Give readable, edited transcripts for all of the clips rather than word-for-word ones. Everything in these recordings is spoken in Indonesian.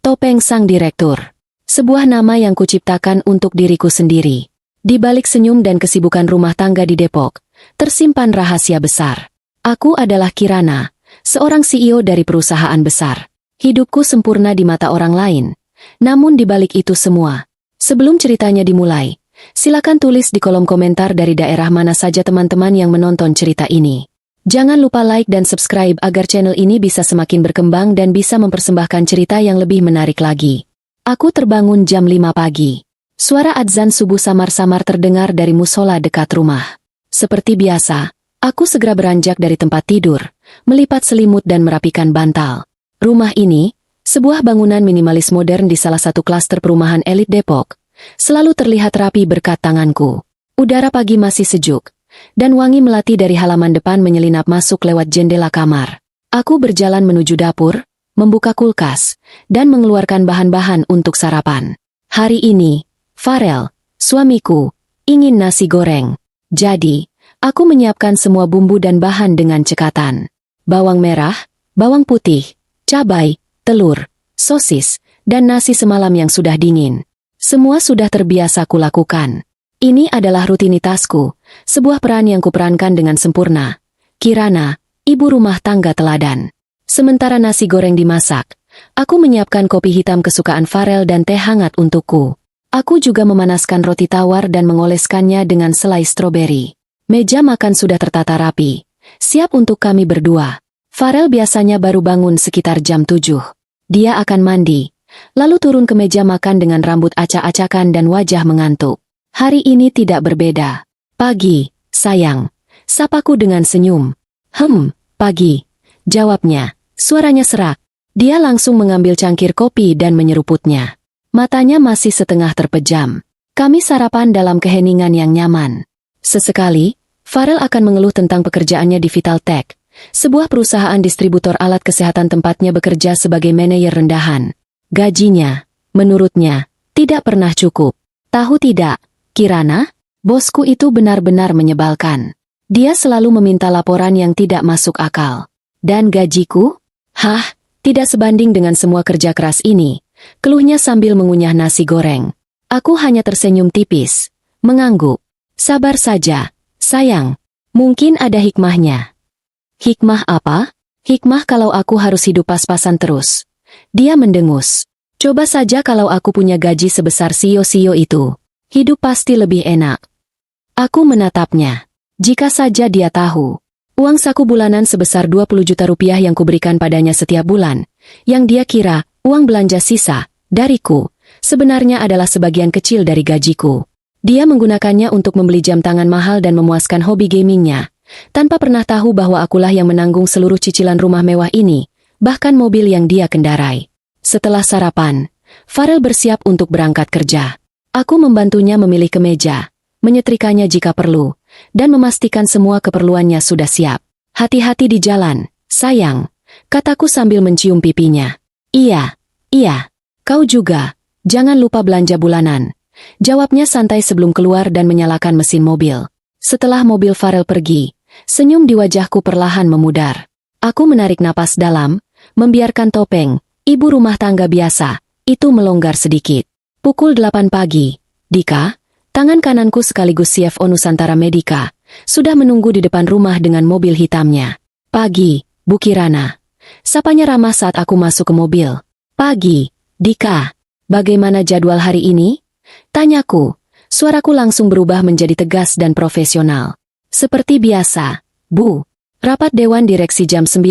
Topeng Sang Direktur. Sebuah nama yang kuciptakan untuk diriku sendiri. Di balik senyum dan kesibukan rumah tangga di Depok, tersimpan rahasia besar. Aku adalah Kirana, seorang CEO dari perusahaan besar. Hidupku sempurna di mata orang lain. Namun di balik itu semua, sebelum ceritanya dimulai, silakan tulis di kolom komentar dari daerah mana saja teman-teman yang menonton cerita ini. Jangan lupa like dan subscribe agar channel ini bisa semakin berkembang dan bisa mempersembahkan cerita yang lebih menarik lagi. Aku terbangun jam 5 pagi. Suara adzan subuh samar-samar terdengar dari musola dekat rumah. Seperti biasa, aku segera beranjak dari tempat tidur, melipat selimut dan merapikan bantal. Rumah ini, sebuah bangunan minimalis modern di salah satu klaster perumahan elit Depok, selalu terlihat rapi berkat tanganku. Udara pagi masih sejuk, dan wangi melati dari halaman depan menyelinap masuk lewat jendela kamar. Aku berjalan menuju dapur, membuka kulkas, dan mengeluarkan bahan-bahan untuk sarapan. Hari ini, Farel, suamiku, ingin nasi goreng. Jadi, aku menyiapkan semua bumbu dan bahan dengan cekatan. Bawang merah, bawang putih, cabai, telur, sosis, dan nasi semalam yang sudah dingin. Semua sudah terbiasa kulakukan. Ini adalah rutinitasku, sebuah peran yang kuperankan dengan sempurna. Kirana, ibu rumah tangga teladan. Sementara nasi goreng dimasak, aku menyiapkan kopi hitam kesukaan Farel dan teh hangat untukku. Aku juga memanaskan roti tawar dan mengoleskannya dengan selai stroberi. Meja makan sudah tertata rapi, siap untuk kami berdua. Farel biasanya baru bangun sekitar jam 7. Dia akan mandi, lalu turun ke meja makan dengan rambut acak-acakan dan wajah mengantuk. Hari ini tidak berbeda. Pagi, sayang. Sapaku dengan senyum. Pagi. Jawabnya. Suaranya serak. Dia langsung mengambil cangkir kopi dan menyeruputnya. Matanya masih setengah terpejam. Kami sarapan dalam keheningan yang nyaman. Sesekali, Farel akan mengeluh tentang pekerjaannya di Vitaltech, sebuah perusahaan distributor alat kesehatan tempatnya bekerja sebagai manajer rendahan. Gajinya, menurutnya, tidak pernah cukup. Tahu tidak, Kirana, bosku itu benar-benar menyebalkan. Dia selalu meminta laporan yang tidak masuk akal. Dan gajiku? Tidak sebanding dengan semua kerja keras ini, keluhnya sambil mengunyah nasi goreng. Aku hanya tersenyum tipis, mengangguk. Sabar saja, sayang. Mungkin ada hikmahnya. Hikmah apa? Hikmah kalau aku harus hidup pas-pasan terus. Dia mendengus. Coba saja kalau aku punya gaji sebesar CEO itu. Hidup pasti lebih enak. Aku menatapnya. Jika saja dia tahu. Uang saku bulanan sebesar 20 juta rupiah yang kuberikan padanya setiap bulan, yang dia kira uang belanja sisa dariku, sebenarnya adalah sebagian kecil dari gajiku. Dia menggunakannya untuk membeli jam tangan mahal dan memuaskan hobi gamingnya, tanpa pernah tahu bahwa akulah yang menanggung seluruh cicilan rumah mewah ini, bahkan mobil yang dia kendarai. Setelah sarapan, Farel bersiap untuk berangkat kerja. Aku membantunya memilih kemeja, menyetrikanya jika perlu, dan memastikan semua keperluannya sudah siap. Hati-hati di jalan, sayang, kataku sambil mencium pipinya. Iya, kau juga, jangan lupa belanja bulanan. Jawabnya santai sebelum keluar dan menyalakan mesin mobil. Setelah mobil Farel pergi, senyum di wajahku perlahan memudar. Aku menarik napas dalam, membiarkan Topeng, ibu rumah tangga biasa, itu melonggar sedikit. Pukul 8 pagi, Dika, tangan kananku sekaligus CFO Nusantara Medica, sudah menunggu di depan rumah dengan mobil hitamnya. Pagi, Bu Kirana. Sapanya ramah saat aku masuk ke mobil. Pagi, Dika. Bagaimana jadwal hari ini? Tanyaku. Suaraku langsung berubah menjadi tegas dan profesional. Seperti biasa, Bu. Rapat Dewan Direksi jam 9.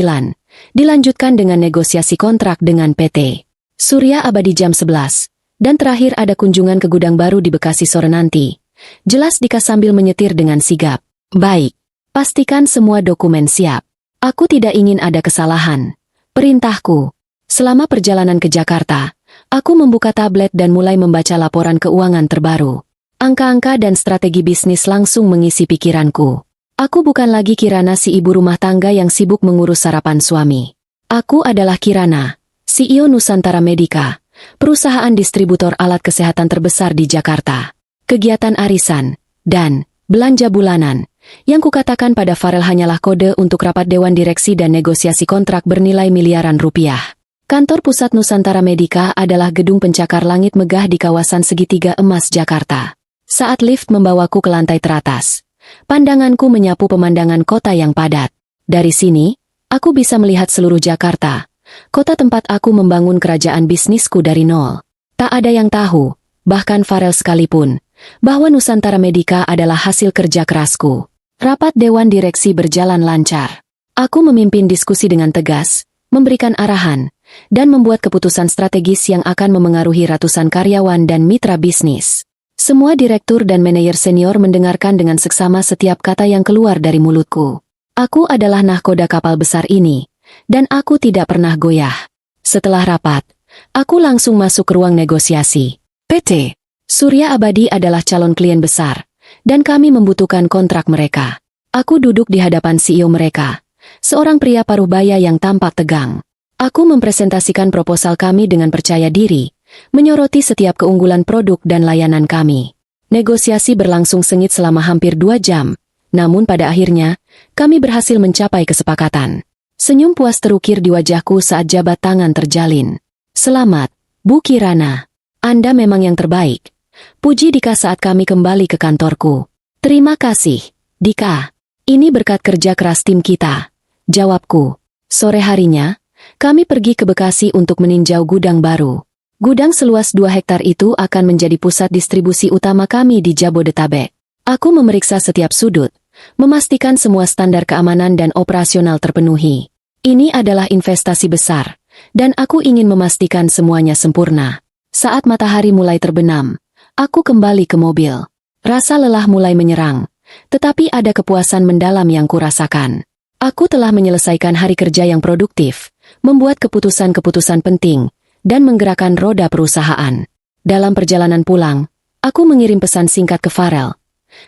Dilanjutkan dengan negosiasi kontrak dengan PT Surya Abadi jam 11. Dan terakhir ada kunjungan ke gudang baru di Bekasi sore nanti. Jelas Dika sambil menyetir dengan sigap. Baik, pastikan semua dokumen siap. Aku tidak ingin ada kesalahan. Perintahku. Selama perjalanan ke Jakarta, aku membuka tablet dan mulai membaca laporan keuangan terbaru. Angka-angka dan strategi bisnis langsung mengisi pikiranku. Aku bukan lagi Kirana si ibu rumah tangga yang sibuk mengurus sarapan suami. Aku adalah Kirana, CEO Nusantara Medica, perusahaan distributor alat kesehatan terbesar di Jakarta. Kegiatan arisan dan belanja bulanan yang kukatakan pada Farel hanyalah kode untuk rapat dewan direksi dan negosiasi kontrak bernilai miliaran rupiah. Kantor pusat Nusantara Medica adalah gedung pencakar langit megah di kawasan Segitiga Emas, Jakarta. Saat lift membawaku ke lantai teratas, pandanganku menyapu pemandangan kota yang padat. Dari sini, aku bisa melihat seluruh Jakarta, kota tempat aku membangun kerajaan bisnisku dari nol. Tak ada yang tahu, bahkan Farel sekalipun, bahwa Nusantara Medica adalah hasil kerja kerasku. Rapat Dewan Direksi berjalan lancar. Aku memimpin diskusi dengan tegas, memberikan arahan, dan membuat keputusan strategis yang akan memengaruhi ratusan karyawan dan mitra bisnis. Semua direktur dan manajer senior mendengarkan dengan seksama setiap kata yang keluar dari mulutku. Aku adalah nahkoda kapal besar ini, dan aku tidak pernah goyah. Setelah rapat, aku langsung masuk ke ruang negosiasi. PT Surya Abadi adalah calon klien besar, dan kami membutuhkan kontrak mereka. Aku duduk di hadapan CEO mereka, seorang pria paruh-baya yang tampak tegang. Aku mempresentasikan proposal kami dengan percaya diri, menyoroti setiap keunggulan produk dan layanan kami. Negosiasi berlangsung sengit selama hampir 2 jam, namun pada akhirnya, kami berhasil mencapai kesepakatan. Senyum puas terukir di wajahku saat jabat tangan terjalin. Selamat, Bu Kirana. Anda memang yang terbaik. Puji Dika saat kami kembali ke kantorku. Terima kasih, Dika. Ini berkat kerja keras tim kita, jawabku. Sore harinya, kami pergi ke Bekasi untuk meninjau gudang baru. Gudang seluas 2 hektar itu akan menjadi pusat distribusi utama kami di Jabodetabek. Aku memeriksa setiap sudut, memastikan semua standar keamanan dan operasional terpenuhi. Ini adalah investasi besar, dan aku ingin memastikan semuanya sempurna. Saat matahari mulai terbenam, aku kembali ke mobil. Rasa lelah mulai menyerang, tetapi ada kepuasan mendalam yang kurasakan. Aku telah menyelesaikan hari kerja yang produktif, membuat keputusan-keputusan penting, dan menggerakkan roda perusahaan. Dalam perjalanan pulang, aku mengirim pesan singkat ke Farel.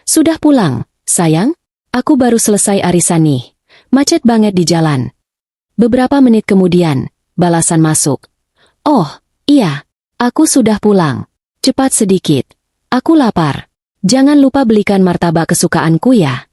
Sudah pulang, sayang? Aku baru selesai arisan nih. Macet banget di jalan. Beberapa menit kemudian, balasan masuk. Oh, iya, aku sudah pulang. Cepat sedikit. Aku lapar. Jangan lupa belikan martabak kesukaanku ya.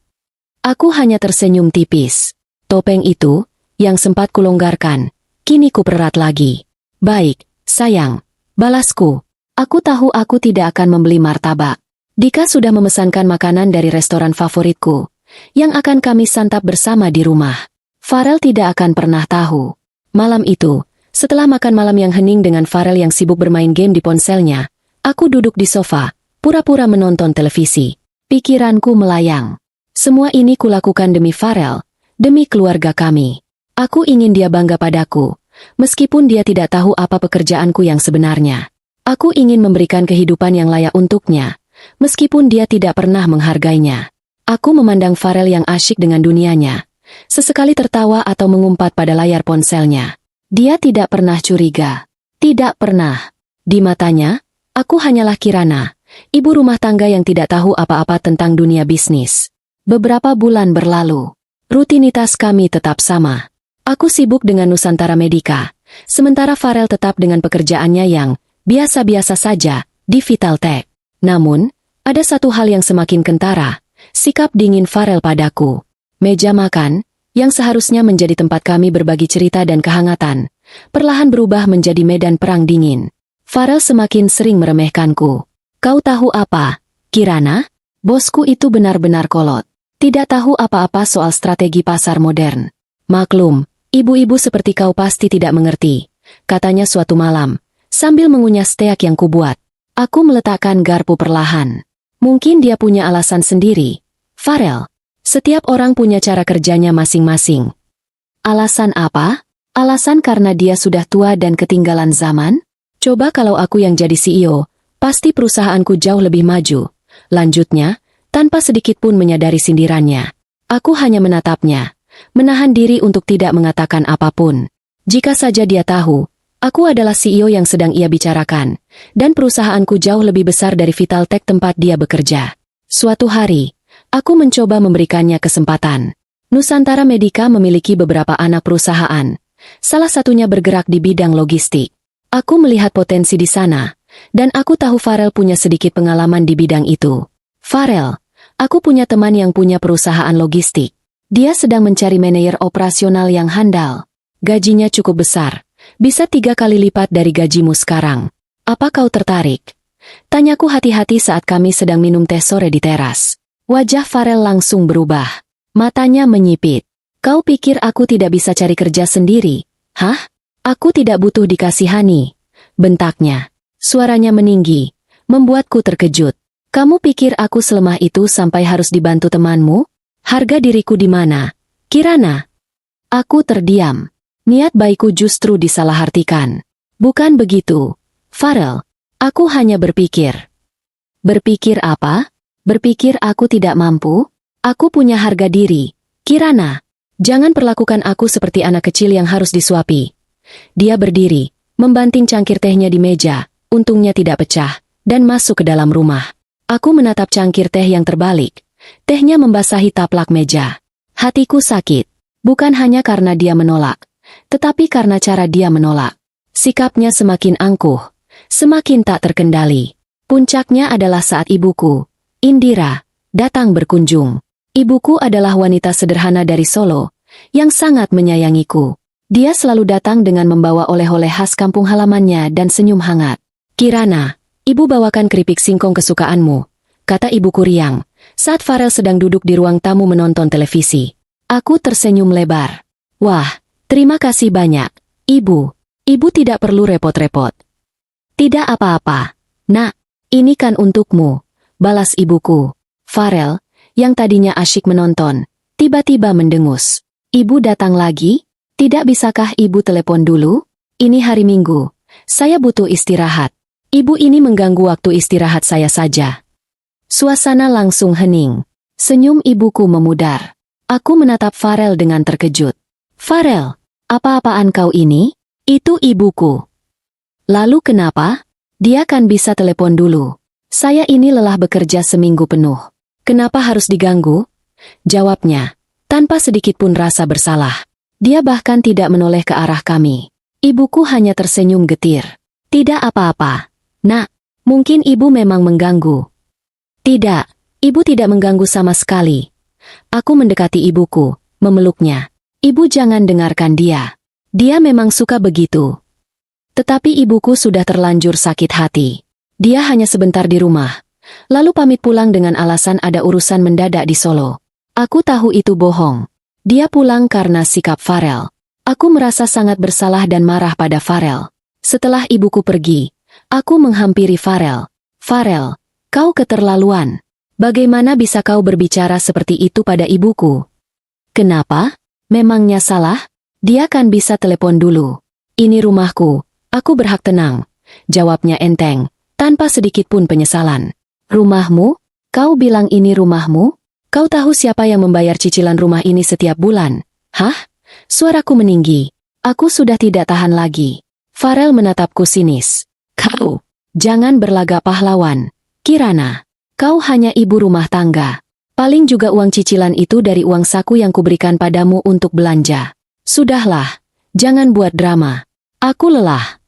Aku hanya tersenyum tipis. Topeng itu, yang sempat kulonggarkan, kini kupererat lagi. Baik, sayang. Balasku. Aku tahu aku tidak akan membeli martabak. Dika sudah memesankan makanan dari restoran favoritku, yang akan kami santap bersama di rumah. Farel tidak akan pernah tahu. Malam itu, setelah makan malam yang hening dengan Farel yang sibuk bermain game di ponselnya, aku duduk di sofa, pura-pura menonton televisi. Pikiranku melayang. Semua ini kulakukan demi Farel, demi keluarga kami. Aku ingin dia bangga padaku, meskipun dia tidak tahu apa pekerjaanku yang sebenarnya. Aku ingin memberikan kehidupan yang layak untuknya, meskipun dia tidak pernah menghargainya. Aku memandang Farel yang asyik dengan dunianya, sesekali tertawa atau mengumpat pada layar ponselnya. Dia tidak pernah curiga. Tidak pernah. Di matanya, aku hanyalah Kirana, ibu rumah tangga yang tidak tahu apa-apa tentang dunia bisnis. Beberapa bulan berlalu. Rutinitas kami tetap sama. Aku sibuk dengan Nusantara Medica, sementara Farel tetap dengan pekerjaannya yang biasa-biasa saja di Vitaltech. Namun, ada satu hal yang semakin kentara, sikap dingin Farel padaku. Meja makan, yang seharusnya menjadi tempat kami berbagi cerita dan kehangatan, perlahan berubah menjadi medan perang dingin. Farel semakin sering meremehkanku. Kau tahu apa, Kirana? Bosku itu benar-benar kolot. Tidak tahu apa-apa soal strategi pasar modern. Maklum, ibu-ibu seperti kau pasti tidak mengerti, katanya suatu malam, sambil mengunyah steak yang kubuat. Aku meletakkan garpu perlahan. Mungkin dia punya alasan sendiri. Farel, setiap orang punya cara kerjanya masing-masing. Alasan apa? Alasan karena dia sudah tua dan ketinggalan zaman? Coba kalau aku yang jadi CEO, pasti perusahaanku jauh lebih maju. Lanjutnya, tanpa sedikit pun menyadari sindirannya, aku hanya menatapnya, menahan diri untuk tidak mengatakan apapun. Jika saja dia tahu, aku adalah CEO yang sedang ia bicarakan, dan perusahaanku jauh lebih besar dari Vitaltech tempat dia bekerja. Suatu hari, aku mencoba memberikannya kesempatan. Nusantara Medica memiliki beberapa anak perusahaan, salah satunya bergerak di bidang logistik. Aku melihat potensi di sana, dan aku tahu Farel punya sedikit pengalaman di bidang itu. Farel, aku punya teman yang punya perusahaan logistik. Dia sedang mencari manajer operasional yang handal. Gajinya cukup besar, Bisa 3 kali lipat dari gajimu sekarang. Apa kau tertarik? Tanyaku hati-hati saat kami sedang minum teh sore di teras. Wajah Farel langsung berubah. Matanya menyipit. Kau pikir aku tidak bisa cari kerja sendiri? Hah? Aku tidak butuh dikasihani. Bentaknya. Suaranya meninggi, membuatku terkejut. Kamu pikir aku selemah itu sampai harus dibantu temanmu? Harga diriku di mana? Kirana? Aku terdiam. Niat baikku justru disalahartikan. Bukan begitu, Farel. Aku hanya berpikir. Berpikir apa? Berpikir aku tidak mampu? Aku punya harga diri. Kirana, jangan perlakukan aku seperti anak kecil yang harus disuapi. Dia berdiri, membanting cangkir tehnya di meja, untungnya tidak pecah, dan masuk ke dalam rumah. Aku menatap cangkir teh yang terbalik. Tehnya membasahi taplak meja. Hatiku sakit. Bukan hanya karena dia menolak, tetapi karena cara dia menolak. Sikapnya semakin angkuh, semakin tak terkendali. Puncaknya adalah saat ibuku, Indira, datang berkunjung. Ibuku adalah wanita sederhana dari Solo, yang sangat menyayangiku. Dia selalu datang dengan membawa oleh-oleh khas kampung halamannya dan senyum hangat. Kirana, ibu bawakan keripik singkong kesukaanmu, kata ibuku riang, saat Farel sedang duduk di ruang tamu menonton televisi. Aku tersenyum lebar. Wah, terima kasih banyak, Ibu. Ibu tidak perlu repot-repot. Tidak apa-apa. Nak, ini kan untukmu, balas ibuku. Farel, yang tadinya asyik menonton, tiba-tiba mendengus. Ibu datang lagi? Tidak bisakah ibu telepon dulu? Ini hari Minggu. Saya butuh istirahat. Ibu ini mengganggu waktu istirahat saya saja. Suasana langsung hening. Senyum ibuku memudar. Aku menatap Farel dengan terkejut. Farel, apa-apaan kau ini? Itu ibuku. Lalu kenapa? Dia kan bisa telepon dulu. Saya ini lelah bekerja seminggu penuh. Kenapa harus diganggu? Jawabnya, tanpa sedikit pun rasa bersalah. Dia bahkan tidak menoleh ke arah kami. Ibuku hanya tersenyum getir. Tidak apa-apa. Nak, mungkin ibu memang mengganggu. Tidak, ibu tidak mengganggu sama sekali. Aku mendekati ibuku, memeluknya. Ibu jangan dengarkan dia. Dia memang suka begitu. Tetapi ibuku sudah terlanjur sakit hati. Dia hanya sebentar di rumah, lalu pamit pulang dengan alasan ada urusan mendadak di Solo. Aku tahu itu bohong. Dia pulang karena sikap Farel. Aku merasa sangat bersalah dan marah pada Farel. Setelah ibuku pergi, aku menghampiri Farel. Farel, kau keterlaluan. Bagaimana bisa kau berbicara seperti itu pada ibuku? Kenapa? Memangnya salah? Dia kan bisa telepon dulu. Ini rumahku, aku berhak tenang. Jawabnya enteng, tanpa sedikit pun penyesalan. Rumahmu? Kau bilang ini rumahmu? Kau tahu siapa yang membayar cicilan rumah ini setiap bulan? Hah? Suaraku meninggi. Aku sudah tidak tahan lagi. Farel menatapku sinis. Kau, jangan berlagak pahlawan. Kirana, kau hanya ibu rumah tangga. Paling juga uang cicilan itu dari uang saku yang kuberikan padamu untuk belanja. Sudahlah, jangan buat drama. Aku lelah.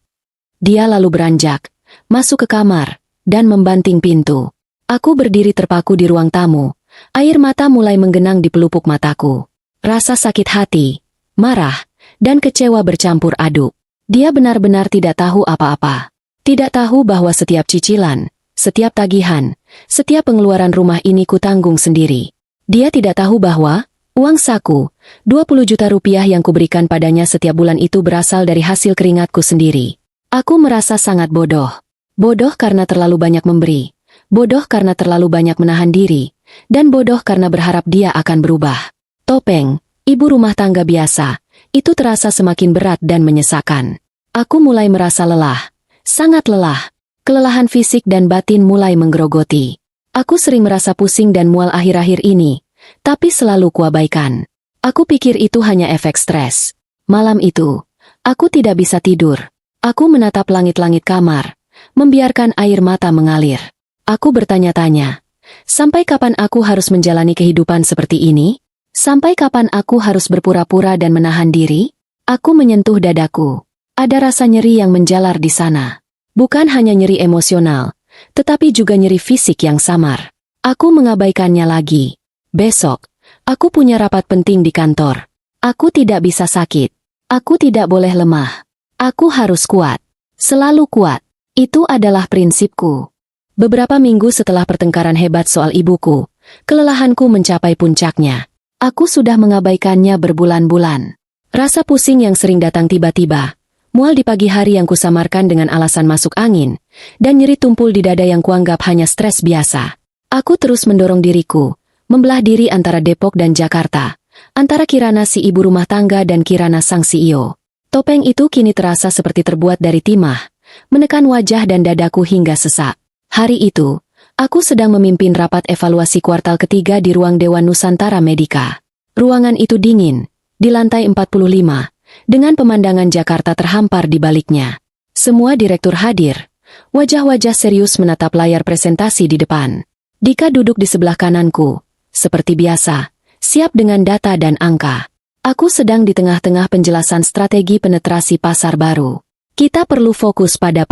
Dia lalu beranjak, masuk ke kamar, dan membanting pintu. Aku berdiri terpaku di ruang tamu. Air mata mulai menggenang di pelupuk mataku. Rasa sakit hati, marah, dan kecewa bercampur aduk. Dia benar-benar tidak tahu apa-apa. Tidak tahu bahwa setiap cicilan, setiap tagihan, setiap pengeluaran rumah ini kutanggung sendiri. Dia tidak tahu bahwa uang saku, 20 juta rupiah yang kuberikan padanya setiap bulan itu berasal dari hasil keringatku sendiri. Aku merasa sangat bodoh. Bodoh karena terlalu banyak memberi. Bodoh karena terlalu banyak menahan diri. Dan bodoh karena berharap dia akan berubah. Topeng, ibu rumah tangga biasa, itu terasa semakin berat dan menyesakan. Aku mulai merasa lelah. Sangat lelah. Kelelahan fisik dan batin mulai menggerogoti. Aku sering merasa pusing dan mual akhir-akhir ini, tapi selalu kuabaikan. Aku pikir itu hanya efek stres. Malam itu, aku tidak bisa tidur. Aku menatap langit-langit kamar, membiarkan air mata mengalir. Aku bertanya-tanya, sampai kapan aku harus menjalani kehidupan seperti ini? Sampai kapan aku harus berpura-pura dan menahan diri? Aku menyentuh dadaku. Ada rasa nyeri yang menjalar di sana. Bukan hanya nyeri emosional, tetapi juga nyeri fisik yang samar. Aku mengabaikannya lagi. Besok, aku punya rapat penting di kantor. Aku tidak bisa sakit. Aku tidak boleh lemah. Aku harus kuat. Selalu kuat. Itu adalah prinsipku. Beberapa minggu setelah pertengkaran hebat soal ibuku, kelelahanku mencapai puncaknya. Aku sudah mengabaikannya berbulan-bulan. Rasa pusing yang sering datang tiba-tiba, mual di pagi hari yang kusamarkan dengan alasan masuk angin, dan nyeri tumpul di dada yang kuanggap hanya stres biasa. Aku terus mendorong diriku, membelah diri antara Depok dan Jakarta, antara Kirana si ibu rumah tangga dan Kirana sang CEO. Topeng itu kini terasa seperti terbuat dari timah, menekan wajah dan dadaku hingga sesak. Hari itu, aku sedang memimpin rapat evaluasi kuartal ketiga di ruang Dewan Nusantara Medika. Ruangan itu dingin, di lantai 45, dengan pemandangan Jakarta terhampar di baliknya. Semua direktur hadir. Wajah-wajah serius menatap layar presentasi di depan. Dika duduk di sebelah kananku, seperti biasa, siap dengan data dan angka. Aku sedang di tengah-tengah penjelasan strategi penetrasi pasar baru. Kita perlu fokus pada.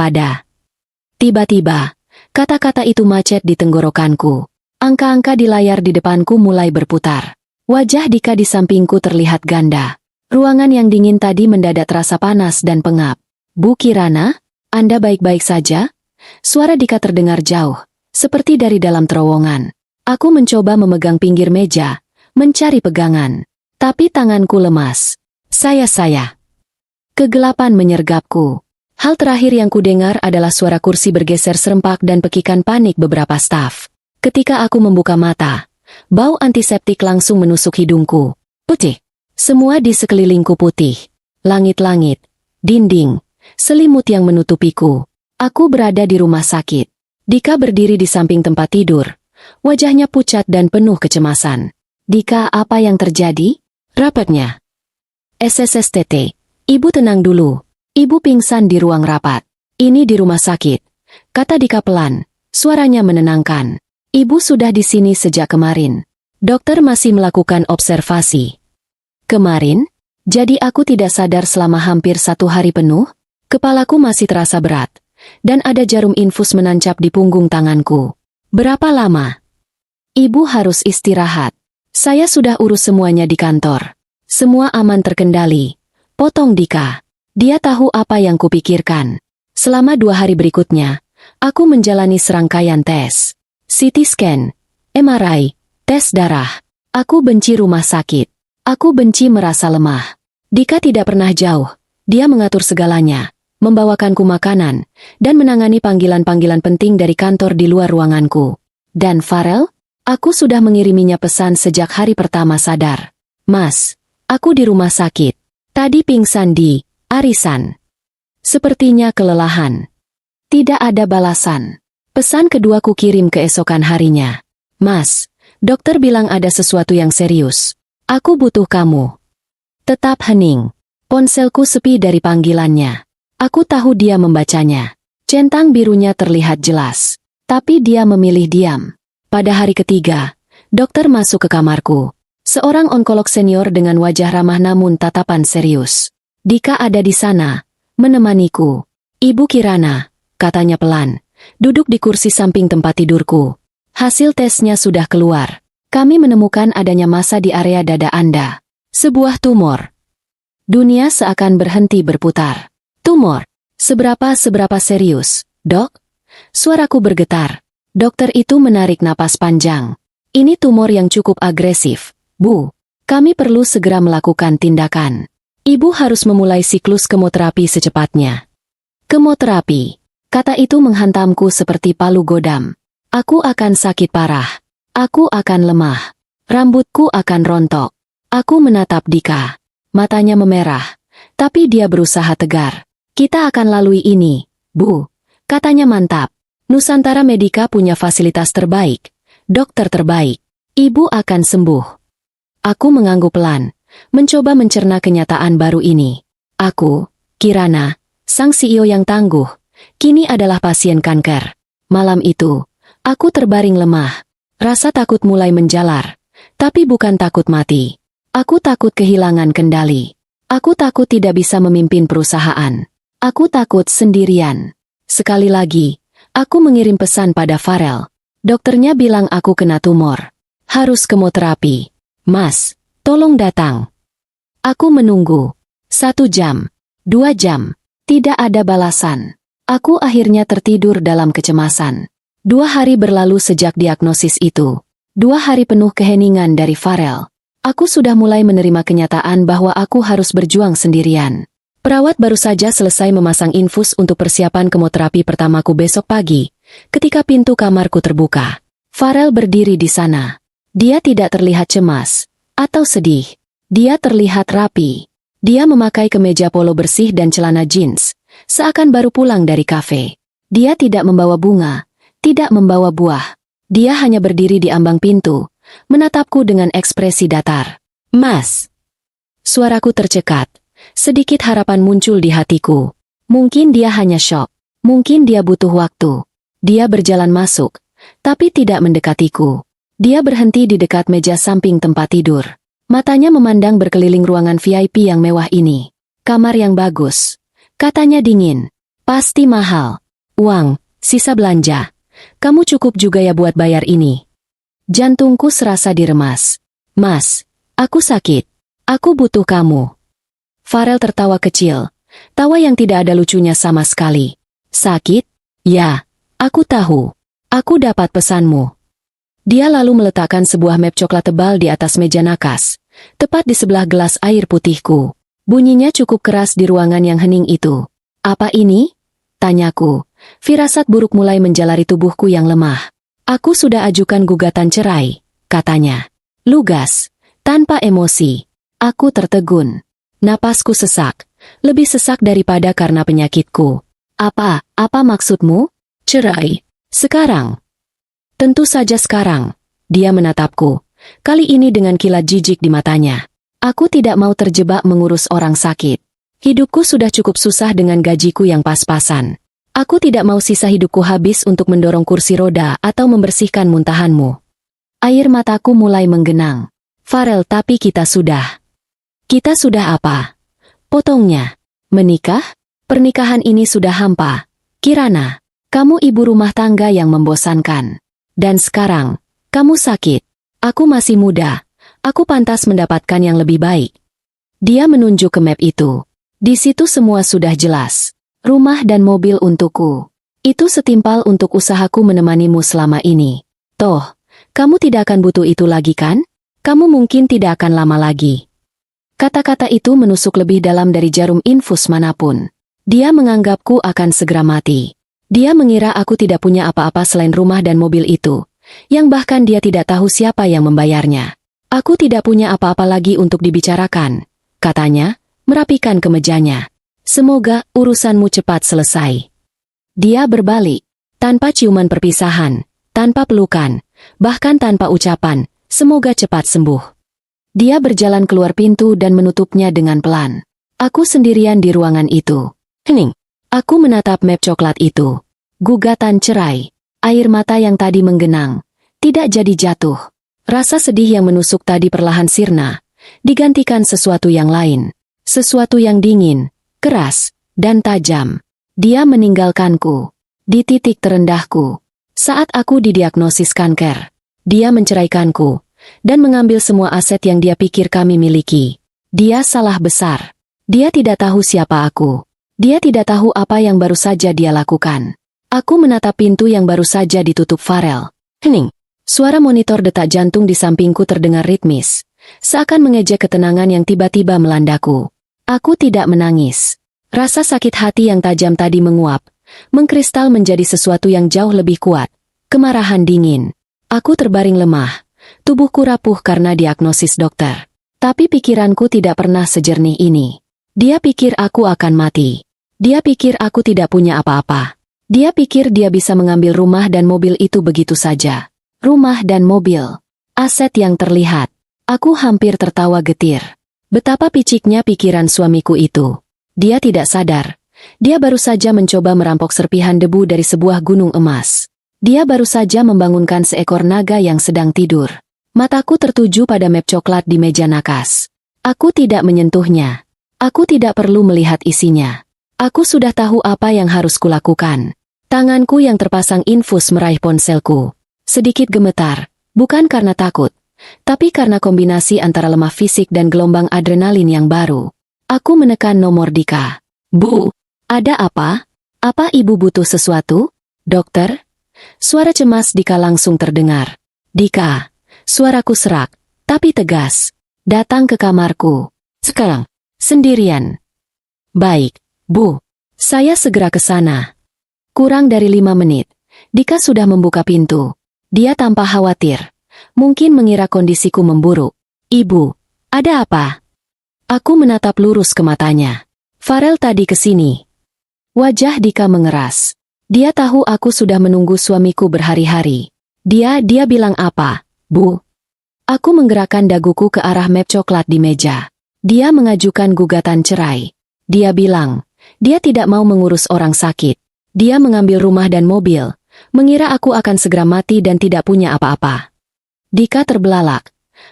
Tiba-tiba, kata-kata itu macet di tenggorokanku. Angka-angka di layar di depanku mulai berputar. Wajah Dika di sampingku terlihat ganda. Ruangan yang dingin tadi mendadak terasa panas dan pengap. Bu Kirana, Anda baik-baik saja? Suara Dika terdengar jauh, seperti dari dalam terowongan. Aku mencoba memegang pinggir meja, mencari pegangan. Tapi tanganku lemas. Saya. Kegelapan menyergapku. Hal terakhir yang kudengar adalah suara kursi bergeser serempak dan pekikan panik beberapa staf. Ketika aku membuka mata, bau antiseptik langsung menusuk hidungku. Putih. Semua di sekelilingku putih. Langit-langit, dinding, selimut yang menutupiku. Aku berada di rumah sakit. Dika berdiri di samping tempat tidur. Wajahnya pucat dan penuh kecemasan. Dika, apa yang terjadi? Rapatnya. SSSTT. Ibu tenang dulu. Ibu pingsan di ruang rapat. Ini di rumah sakit. Kata Dika pelan. Suaranya menenangkan. Ibu sudah di sini sejak kemarin. Dokter masih melakukan observasi. Kemarin? Jadi aku tidak sadar selama hampir 1 hari penuh? Kepalaku masih terasa berat. Dan ada jarum infus menancap di punggung tanganku. Berapa lama? Ibu harus istirahat. Saya sudah urus semuanya di kantor. Semua aman terkendali. Potong Dika. Dia tahu apa yang kupikirkan. Selama 2 hari berikutnya, aku menjalani serangkaian tes. CT scan, MRI, tes darah. Aku benci rumah sakit. Aku benci merasa lemah. Dika tidak pernah jauh. Dia mengatur segalanya, membawakanku makanan, dan menangani panggilan-panggilan penting dari kantor di luar ruanganku. Dan Farel? Aku sudah mengiriminya pesan sejak hari pertama sadar. Mas, aku di rumah sakit. Tadi pingsan di arisan. Sepertinya kelelahan. Tidak ada balasan. Pesan kedua ku kirim keesokan harinya. Mas, dokter bilang ada sesuatu yang serius. Aku butuh kamu. Tetap hening. Ponselku sepi dari panggilannya. Aku tahu dia membacanya. Centang birunya terlihat jelas. Tapi dia memilih diam. Pada hari ketiga, dokter masuk ke kamarku. Seorang onkolog senior dengan wajah ramah namun tatapan serius. Dika ada di sana, menemaniku. Ibu Kirana, katanya pelan, duduk di kursi samping tempat tidurku. Hasil tesnya sudah keluar. Kami menemukan adanya massa di area dada Anda. Sebuah tumor. Dunia seakan berhenti berputar. Tumor. Seberapa serius, dok? Suaraku bergetar. Dokter itu menarik napas panjang. Ini tumor yang cukup agresif, Bu. Kami perlu segera melakukan tindakan. Ibu harus memulai siklus kemoterapi secepatnya. Kemoterapi. Kata itu menghantamku seperti palu godam. Aku akan sakit parah. Aku akan lemah. Rambutku akan rontok. Aku menatap Dika. Matanya memerah. Tapi dia berusaha tegar. Kita akan lalui ini, Bu. Katanya mantap. Nusantara Medika punya fasilitas terbaik, dokter terbaik. Ibu akan sembuh. Aku mengangguk pelan, mencoba mencerna kenyataan baru ini. Aku, Kirana, sang CEO yang tangguh, kini adalah pasien kanker. Malam itu, aku terbaring lemah. Rasa takut mulai menjalar, tapi bukan takut mati. Aku takut kehilangan kendali. Aku takut tidak bisa memimpin perusahaan. Aku takut sendirian. Sekali lagi, aku mengirim pesan pada Farel. Dokternya bilang aku kena tumor. Harus kemoterapi. Mas, tolong datang. Aku menunggu. 1 jam. 2 jam. Tidak ada balasan. Aku akhirnya tertidur dalam kecemasan. 2 hari berlalu sejak diagnosis itu. 2 hari penuh keheningan dari Farel. Aku sudah mulai menerima kenyataan bahwa aku harus berjuang sendirian. Perawat baru saja selesai memasang infus untuk persiapan kemoterapi pertamaku besok pagi, ketika pintu kamarku terbuka. Farel berdiri di sana. Dia tidak terlihat cemas atau sedih. Dia terlihat rapi. Dia memakai kemeja polo bersih dan celana jeans, seakan baru pulang dari kafe. Dia tidak membawa bunga, tidak membawa buah. Dia hanya berdiri di ambang pintu, menatapku dengan ekspresi datar. "Mas." Suaraku tercekat. Sedikit harapan muncul di hatiku. Mungkin dia hanya syok. Mungkin dia butuh waktu. Dia berjalan masuk, tapi tidak mendekatiku. Dia berhenti di dekat meja samping tempat tidur. Matanya memandang berkeliling ruangan VIP yang mewah ini. "Kamar yang bagus," katanya dingin. "Pasti mahal. Uang, sisa belanja. Kamu cukup juga ya buat bayar ini." Jantungku serasa diremas. "Mas, aku sakit. Aku butuh kamu." Farel tertawa kecil, tawa yang tidak ada lucunya sama sekali. "Sakit? Ya, aku tahu. Aku dapat pesanmu." Dia lalu meletakkan sebuah map coklat tebal di atas meja nakas, tepat di sebelah gelas air putihku. Bunyinya cukup keras di ruangan yang hening itu. "Apa ini?" tanyaku. Firasat buruk mulai menjalari tubuhku yang lemah. "Aku sudah ajukan gugatan cerai," katanya. Lugas, tanpa emosi. Aku tertegun. Napasku sesak, lebih sesak daripada karena penyakitku. Apa maksudmu? Cerai? Sekarang?" "Tentu saja sekarang." Dia menatapku, kali ini dengan kilat jijik di matanya. "Aku tidak mau terjebak mengurus orang sakit. Hidupku sudah cukup susah dengan gajiku yang pas-pasan. Aku tidak mau sisa hidupku habis untuk mendorong kursi roda atau membersihkan muntahanmu." Air mataku mulai menggenang. "Farel, tapi kita sudah apa?" Potongnya. "Menikah? Pernikahan ini sudah hampa. Kirana, kamu ibu rumah tangga yang membosankan. Dan sekarang, kamu sakit. Aku masih muda. Aku pantas mendapatkan yang lebih baik." Dia menunjuk ke map itu. Di situ semua sudah jelas. Rumah dan mobil untukku. Itu setimpal untuk usahaku menemanimu selama ini. Toh, kamu tidak akan butuh itu lagi kan? Kamu mungkin tidak akan lama lagi. Kata-kata itu menusuk lebih dalam dari jarum infus manapun. Dia menganggapku akan segera mati. Dia mengira aku tidak punya apa-apa selain rumah dan mobil itu, yang bahkan dia tidak tahu siapa yang membayarnya. "Aku tidak punya apa-apa lagi untuk dibicarakan," katanya, merapikan kemejanya. "Semoga urusanmu cepat selesai." Dia berbalik, tanpa ciuman perpisahan, tanpa pelukan, bahkan tanpa ucapan, "Semoga cepat sembuh." Dia berjalan keluar pintu dan menutupnya dengan pelan. Aku sendirian di ruangan itu. Hening. Aku menatap map coklat itu. Gugatan cerai. Air mata yang tadi menggenang tidak jadi jatuh. Rasa sedih yang menusuk tadi perlahan sirna, digantikan sesuatu yang lain. Sesuatu yang dingin, keras, dan tajam. Dia meninggalkanku di titik terendahku. Saat aku didiagnosis kanker, dia menceraikanku dan mengambil semua aset yang dia pikir kami miliki. Dia salah besar. Dia tidak tahu siapa aku. Dia tidak tahu apa yang baru saja dia lakukan. Aku menatap pintu yang baru saja ditutup Farel. Hening. Suara monitor detak jantung di sampingku terdengar ritmis, seakan mengejek ketenangan yang tiba-tiba melandaku. Aku tidak menangis. Rasa sakit hati yang tajam tadi menguap, mengkristal menjadi sesuatu yang jauh lebih kuat. Kemarahan dingin. Aku terbaring lemah. Tubuhku rapuh karena diagnosis dokter. Tapi pikiranku tidak pernah sejernih ini. Dia pikir aku akan mati. Dia pikir aku tidak punya apa-apa. Dia pikir dia bisa mengambil rumah dan mobil itu begitu saja. Rumah dan mobil. Aset yang terlihat. Aku hampir tertawa getir. Betapa piciknya pikiran suamiku itu. Dia tidak sadar. Dia baru saja mencoba merampok serpihan debu dari sebuah gunung emas. Dia baru saja membangunkan seekor naga yang sedang tidur. Mataku tertuju pada map coklat di meja nakas. Aku tidak menyentuhnya. Aku tidak perlu melihat isinya. Aku sudah tahu apa yang harus kulakukan. Tanganku yang terpasang infus meraih ponselku. Sedikit gemetar, bukan karena takut, tapi karena kombinasi antara lemah fisik dan gelombang adrenalin yang baru. Aku menekan nomor Dika. Bu! Ada apa? Apa ibu butuh sesuatu? Dokter? Suara cemas Dika langsung terdengar. Dika, suaraku serak, tapi tegas. Datang ke kamarku. Sekarang. Sendirian. Baik, Bu. Saya segera ke sana. Kurang dari 5 menit. Dika sudah membuka pintu. Dia tampak khawatir. Mungkin mengira kondisiku memburuk. Ibu, ada apa? Aku menatap lurus ke matanya. Farel tadi ke sini. Wajah Dika mengeras. Dia tahu aku sudah menunggu suamiku berhari-hari. Dia bilang apa, Bu? Aku menggerakkan daguku ke arah map coklat di meja. Dia mengajukan gugatan cerai. Dia bilang, dia tidak mau mengurus orang sakit. Dia mengambil rumah dan mobil, mengira aku akan segera mati dan tidak punya apa-apa. Dika terbelalak.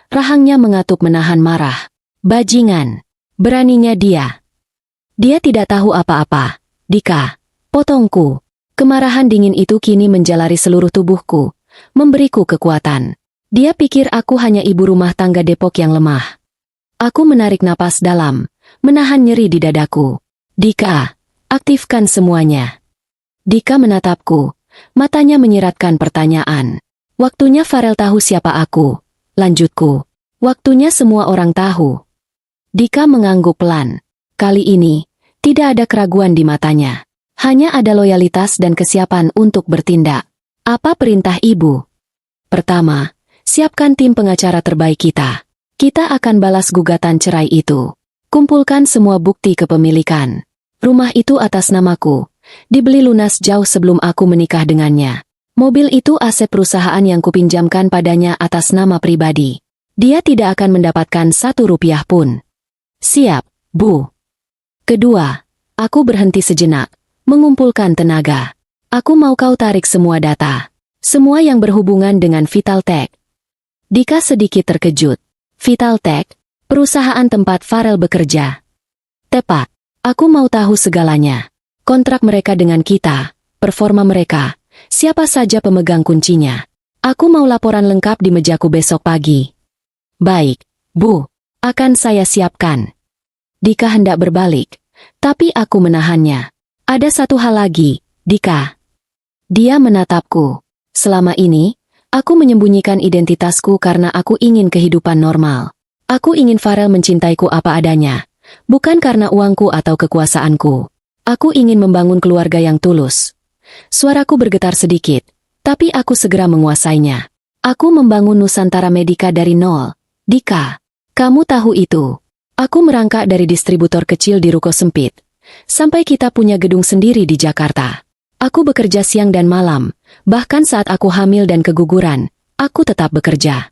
Rahangnya mengatup menahan marah. Bajingan. Beraninya dia. Dia tidak tahu apa-apa. Dika, potongku. Kemarahan dingin itu kini menjalari seluruh tubuhku, memberiku kekuatan. Dia pikir aku hanya ibu rumah tangga Depok yang lemah. Aku menarik napas dalam, menahan nyeri di dadaku. Dika, aktifkan semuanya. Dika menatapku, matanya menyiratkan pertanyaan. Waktunya Farel tahu siapa aku. Lanjutku. Waktunya semua orang tahu. Dika mengangguk pelan. Kali ini, tidak ada keraguan di matanya. Hanya ada loyalitas dan kesiapan untuk bertindak. Apa perintah ibu? Pertama, siapkan tim pengacara terbaik kita. Kita akan balas gugatan cerai itu. Kumpulkan semua bukti kepemilikan. Rumah itu atas namaku. Dibeli lunas jauh sebelum aku menikah dengannya. Mobil itu aset perusahaan yang kupinjamkan padanya atas nama pribadi. Dia tidak akan mendapatkan 1 rupiah pun. Siap, Bu. Kedua, aku berhenti sejenak, mengumpulkan tenaga. Aku mau kau tarik semua data. Semua yang berhubungan dengan Vitaltech. Dika sedikit terkejut. Vitaltech, perusahaan tempat Farel bekerja. Tepat, aku mau tahu segalanya. Kontrak mereka dengan kita, performa mereka, siapa saja pemegang kuncinya. Aku mau laporan lengkap di mejaku besok pagi. Baik, Bu, akan saya siapkan. Dika hendak berbalik, tapi aku menahannya. Ada satu hal lagi, Dika. Dia menatapku. Selama ini, aku menyembunyikan identitasku karena aku ingin kehidupan normal. Aku ingin Farel mencintaiku apa adanya, bukan karena uangku atau kekuasaanku. Aku ingin membangun keluarga yang tulus. Suaraku bergetar sedikit, tapi aku segera menguasainya. Aku membangun Nusantara Medika dari nol. Dika, kamu tahu itu. Aku merangkak dari distributor kecil di ruko sempit, sampai kita punya gedung sendiri di Jakarta. Aku bekerja siang dan malam, bahkan saat aku hamil dan keguguran, aku tetap bekerja.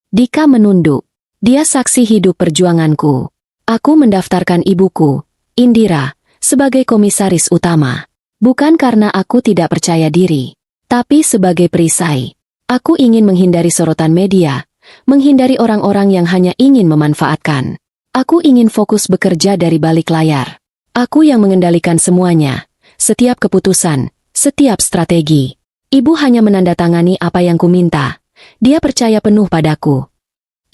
Dika menunduk. Dia saksi hidup perjuanganku. Aku mendaftarkan ibuku, Indira, sebagai komisaris utama. Bukan karena aku tidak percaya diri, tapi sebagai perisai. Aku ingin menghindari sorotan media, menghindari orang-orang yang hanya ingin memanfaatkan. Aku ingin fokus bekerja dari balik layar. Aku yang mengendalikan semuanya, setiap keputusan, setiap strategi. Ibu hanya menandatangani apa yang kuminta. Dia percaya penuh padaku.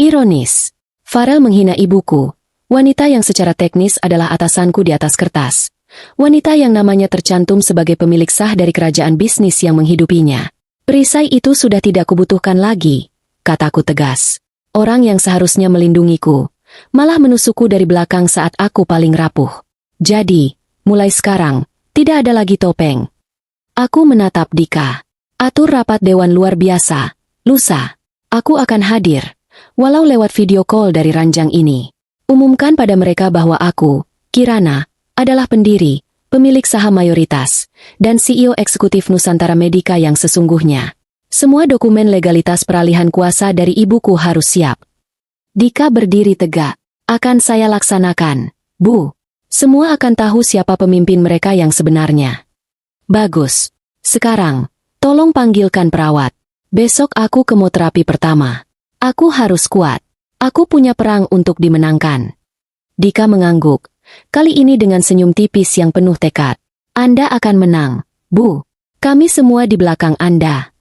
Ironis, Farel menghina ibuku, wanita yang secara teknis adalah atasanku di atas kertas. Wanita yang namanya tercantum sebagai pemilik sah dari kerajaan bisnis yang menghidupinya. Perisai itu sudah tidak kubutuhkan lagi, kataku tegas. Orang yang seharusnya melindungiku, malah menusukku dari belakang saat aku paling rapuh. Jadi, mulai sekarang, tidak ada lagi topeng. Aku menatap Dika. Atur rapat dewan luar biasa. Lusa, aku akan hadir, walau lewat video call dari ranjang ini. Umumkan pada mereka bahwa aku, Kirana, adalah pendiri, pemilik saham mayoritas, dan CEO eksekutif Nusantara Medika yang sesungguhnya. Semua dokumen legalitas peralihan kuasa dari ibuku harus siap. Dika berdiri tegak. Akan saya laksanakan, Bu. Semua akan tahu siapa pemimpin mereka yang sebenarnya. Bagus. Sekarang, tolong panggilkan perawat. Besok aku kemoterapi pertama. Aku harus kuat. Aku punya perang untuk dimenangkan. Dika mengangguk. Kali ini dengan senyum tipis yang penuh tekad. Anda akan menang, Bu. Kami semua di belakang Anda.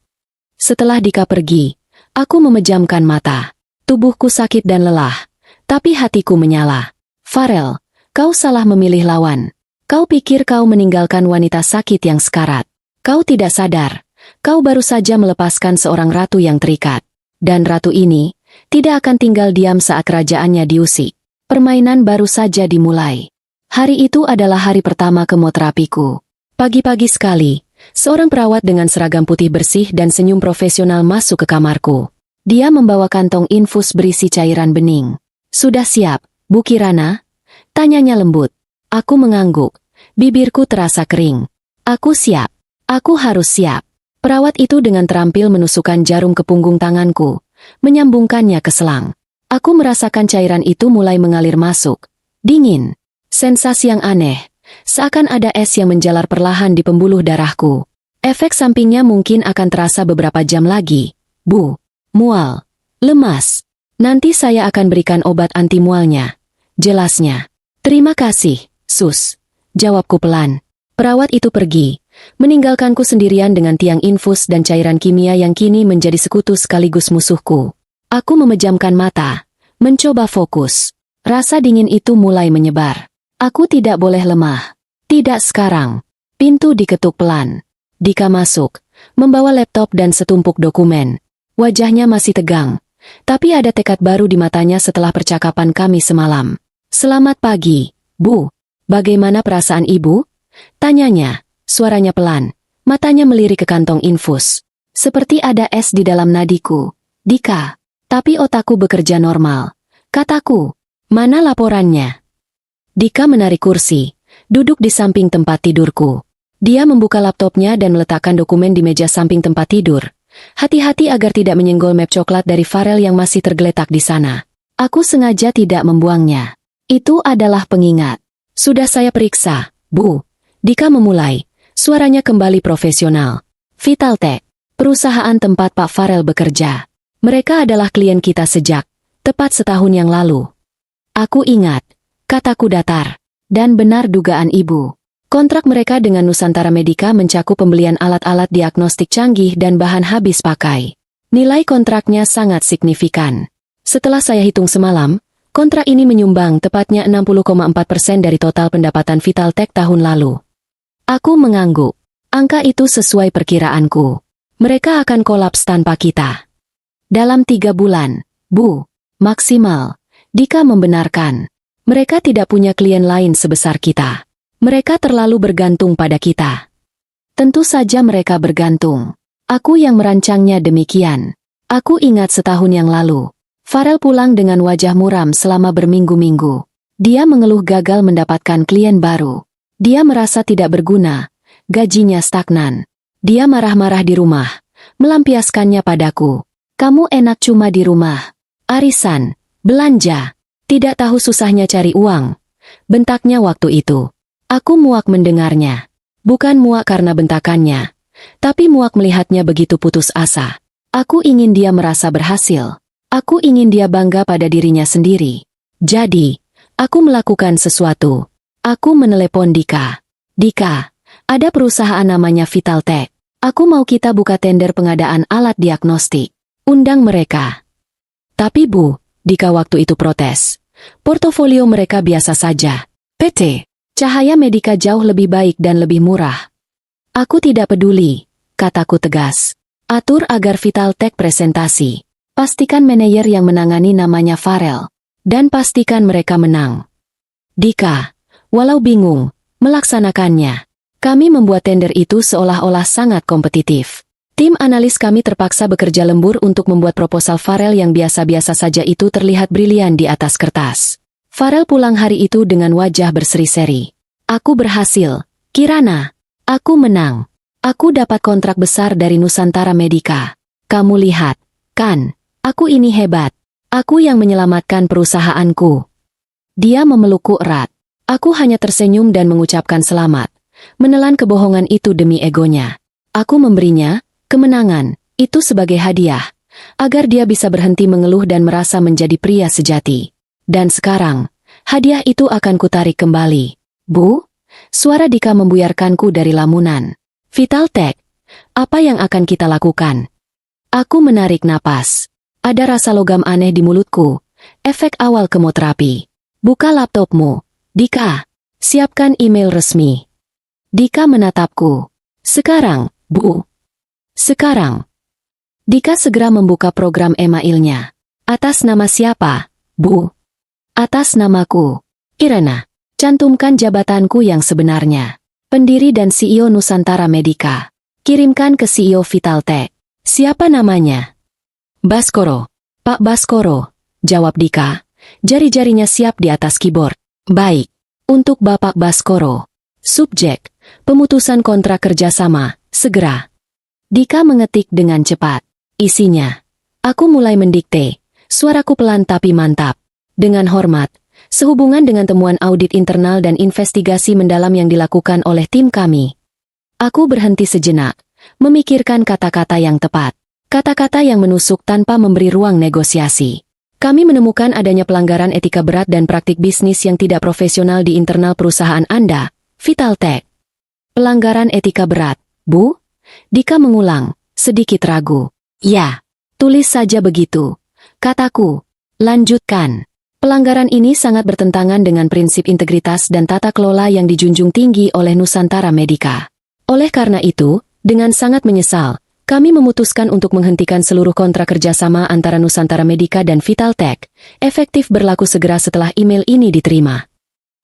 Setelah Dika pergi, aku memejamkan mata. Tubuhku sakit dan lelah, tapi hatiku menyala. Farel, kau salah memilih lawan. Kau pikir kau meninggalkan wanita sakit yang sekarat. Kau tidak sadar. Kau baru saja melepaskan seorang ratu yang terikat. Dan ratu ini tidak akan tinggal diam saat kerajaannya diusik. Permainan baru saja dimulai. Hari itu adalah hari pertama kemoterapiku. Pagi-pagi sekali, seorang perawat dengan seragam putih bersih dan senyum profesional masuk ke kamarku. Dia membawa kantong infus berisi cairan bening. "Sudah siap, Bu Kirana?" tanyanya lembut. Aku mengangguk. Bibirku terasa kering. "Aku siap. Aku harus siap." Perawat itu dengan terampil menusukkan jarum ke punggung tanganku, menyambungkannya ke selang. Aku merasakan cairan itu mulai mengalir masuk. Dingin. Sensasi yang aneh. Seakan ada es yang menjalar perlahan di pembuluh darahku. Efek sampingnya mungkin akan terasa beberapa jam lagi. Bu. Mual. Lemas. Nanti saya akan berikan obat anti mualnya. Jelasnya. "Terima kasih, Sus." Jawabku pelan. Perawat itu pergi, meninggalkanku sendirian dengan tiang infus dan cairan kimia yang kini menjadi sekutu sekaligus musuhku. Aku memejamkan mata, mencoba fokus. Rasa dingin itu mulai menyebar. Aku tidak boleh lemah. Tidak sekarang. Pintu diketuk pelan. Dika masuk, membawa laptop dan setumpuk dokumen. Wajahnya masih tegang, tapi ada tekad baru di matanya setelah percakapan kami semalam. "Selamat pagi, Bu. Bagaimana perasaan Ibu?" tanyanya. Suaranya pelan, matanya melirik ke kantong infus. Seperti ada es di dalam nadiku. "Dika." Tapi otakku bekerja normal. Kataku, "Mana laporannya?" Dika menarik kursi, duduk di samping tempat tidurku. Dia membuka laptopnya dan meletakkan dokumen di meja samping tempat tidur. Hati-hati agar tidak menyenggol map coklat dari Farel yang masih tergeletak di sana. Aku sengaja tidak membuangnya. Itu adalah pengingat. "Sudah saya periksa, Bu." Dika memulai. Suaranya kembali profesional. "Vitaltech, perusahaan tempat Pak Farel bekerja. Mereka adalah klien kita sejak tepat setahun yang lalu." Aku ingat, kataku datar. Dan benar dugaan Ibu. Kontrak mereka dengan Nusantara Medica mencakup pembelian alat-alat diagnostik canggih dan bahan habis pakai. Nilai kontraknya sangat signifikan. Setelah saya hitung semalam, kontrak ini menyumbang tepatnya 60,4% dari total pendapatan Vitaltech tahun lalu. Aku mengangguk. Angka itu sesuai perkiraanku. Mereka akan kolaps tanpa kita. Dalam 3 bulan, Bu. Maksimal. Dika membenarkan. Mereka tidak punya klien lain sebesar kita. Mereka terlalu bergantung pada kita. Tentu saja mereka bergantung. Aku yang merancangnya demikian. Aku ingat setahun yang lalu. Farel pulang dengan wajah muram selama berminggu-minggu. Dia mengeluh gagal mendapatkan klien baru. Dia merasa tidak berguna, gajinya stagnan. Dia marah-marah di rumah, melampiaskannya padaku. "Kamu enak cuma di rumah. Arisan, belanja, tidak tahu susahnya cari uang." Bentaknya waktu itu. Aku muak mendengarnya. Bukan muak karena bentakannya, tapi muak melihatnya begitu putus asa. Aku ingin dia merasa berhasil. Aku ingin dia bangga pada dirinya sendiri. Jadi, aku melakukan sesuatu. Aku menelepon Dika. "Dika, ada perusahaan namanya Vitaltech. Aku mau kita buka tender pengadaan alat diagnostik. Undang mereka." "Tapi Bu," Dika waktu itu protes. "Portofolio mereka biasa saja. PT Cahaya Medica jauh lebih baik dan lebih murah." "Aku tidak peduli," kataku tegas. "Atur agar Vitaltech presentasi. Pastikan manajer yang menangani namanya Farel. Dan pastikan mereka menang." Dika, walau bingung, melaksanakannya. Kami membuat tender itu seolah-olah sangat kompetitif. Tim analis kami terpaksa bekerja lembur untuk membuat proposal Farel yang biasa-biasa saja itu terlihat brilian di atas kertas. Farel pulang hari itu dengan wajah berseri-seri. "Aku berhasil, Kirana. Aku menang. Aku dapat kontrak besar dari Nusantara Medica. Kamu lihat, kan? Aku ini hebat. Aku yang menyelamatkan perusahaanku." Dia memelukku erat. Aku hanya tersenyum dan mengucapkan selamat. Menelan kebohongan itu demi egonya. Aku memberinya kemenangan itu sebagai hadiah, agar dia bisa berhenti mengeluh dan merasa menjadi pria sejati. Dan sekarang, hadiah itu akan kutarik kembali. "Bu?" Suara Dika membuyarkanku dari lamunan. "Vitaltech, apa yang akan kita lakukan?" Aku menarik napas. Ada rasa logam aneh di mulutku. Efek awal kemoterapi. "Buka laptopmu, Dika." Siapkan email resmi. Dika menatapku. Sekarang, Bu. Sekarang. Dika segera membuka program emailnya. Atas nama siapa, Bu? Atas namaku, Kirana. Cantumkan jabatanku yang sebenarnya. Pendiri dan CEO Nusantara Medica. Kirimkan ke CEO Vitaltech. Siapa namanya? Baskoro. Pak Baskoro, jawab Dika. Jari-jarinya siap di atas keyboard. Baik. Untuk Bapak Baskoro. Subjek, pemutusan kontrak kerjasama, segera. Dika mengetik dengan cepat. Isinya. Aku mulai mendikte. Suaraku pelan tapi mantap. Dengan hormat, sehubungan dengan temuan audit internal dan investigasi mendalam yang dilakukan oleh tim kami. Aku berhenti sejenak, memikirkan kata-kata yang tepat. Kata-kata yang menusuk tanpa memberi ruang negosiasi. Kami menemukan adanya pelanggaran etika berat dan praktik bisnis yang tidak profesional di internal perusahaan Anda, Vitaltech. Pelanggaran etika berat, Bu? Dika mengulang, sedikit ragu. Ya, tulis saja begitu. Kataku, lanjutkan. Pelanggaran ini sangat bertentangan dengan prinsip integritas dan tata kelola yang dijunjung tinggi oleh Nusantara Medica. Oleh karena itu, dengan sangat menyesal, kami memutuskan untuk menghentikan seluruh kontrak kerjasama antara Nusantara Medica dan Vitaltech, efektif berlaku segera setelah email ini diterima.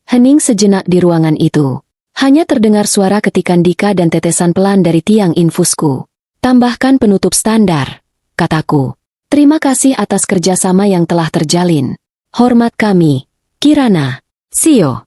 Hening sejenak di ruangan itu. Hanya terdengar suara ketikan Dika dan tetesan pelan dari tiang infusku. Tambahkan penutup standar, kataku. Terima kasih atas kerjasama yang telah terjalin. Hormat kami, Kirana, CEO.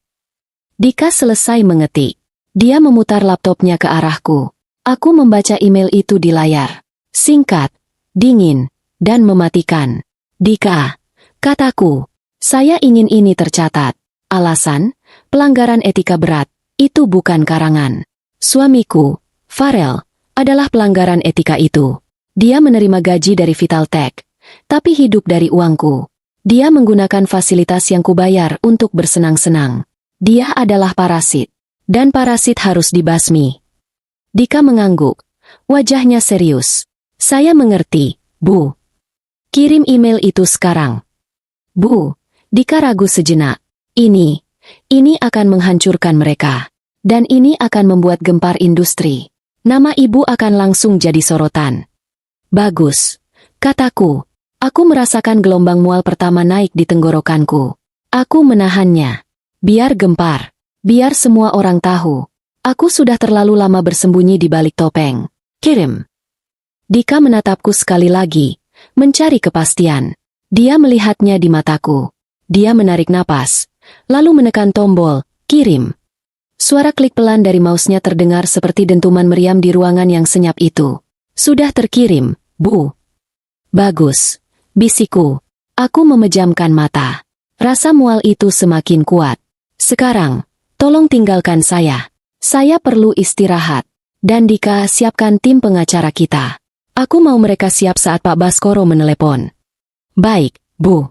Dika selesai mengetik. Dia memutar laptopnya ke arahku. Aku membaca email itu di layar. Singkat, dingin, dan mematikan. Dika, kataku. Saya ingin ini tercatat. Alasan, pelanggaran etika berat. Itu bukan karangan. Suamiku, Farel, adalah pelanggaran etika itu. Dia menerima gaji dari Vitaltech, tapi hidup dari uangku. Dia menggunakan fasilitas yang kubayar untuk bersenang-senang. Dia adalah parasit, dan parasit harus dibasmi. Dika mengangguk, wajahnya serius. Saya mengerti, Bu. Kirim email itu sekarang. Bu, Dika ragu sejenak. Ini akan menghancurkan mereka. Dan ini akan membuat gempar industri. Nama ibu akan langsung jadi sorotan. Bagus, kataku. Aku merasakan gelombang mual pertama naik di tenggorokanku. Aku menahannya. Biar gempar. Biar semua orang tahu. Aku sudah terlalu lama bersembunyi di balik topeng. Kirim. Dika menatapku sekali lagi, mencari kepastian. Dia melihatnya di mataku. Dia menarik napas, lalu menekan tombol, kirim. Suara klik pelan dari mouse-nya terdengar seperti dentuman meriam di ruangan yang senyap itu. Sudah terkirim, Bu. Bagus, bisikku. Aku memejamkan mata. Rasa mual itu semakin kuat. Sekarang, tolong tinggalkan saya. Saya perlu istirahat. Dan Dika, siapkan tim pengacara kita. Aku mau mereka siap saat Pak Baskoro menelepon. Baik, Bu.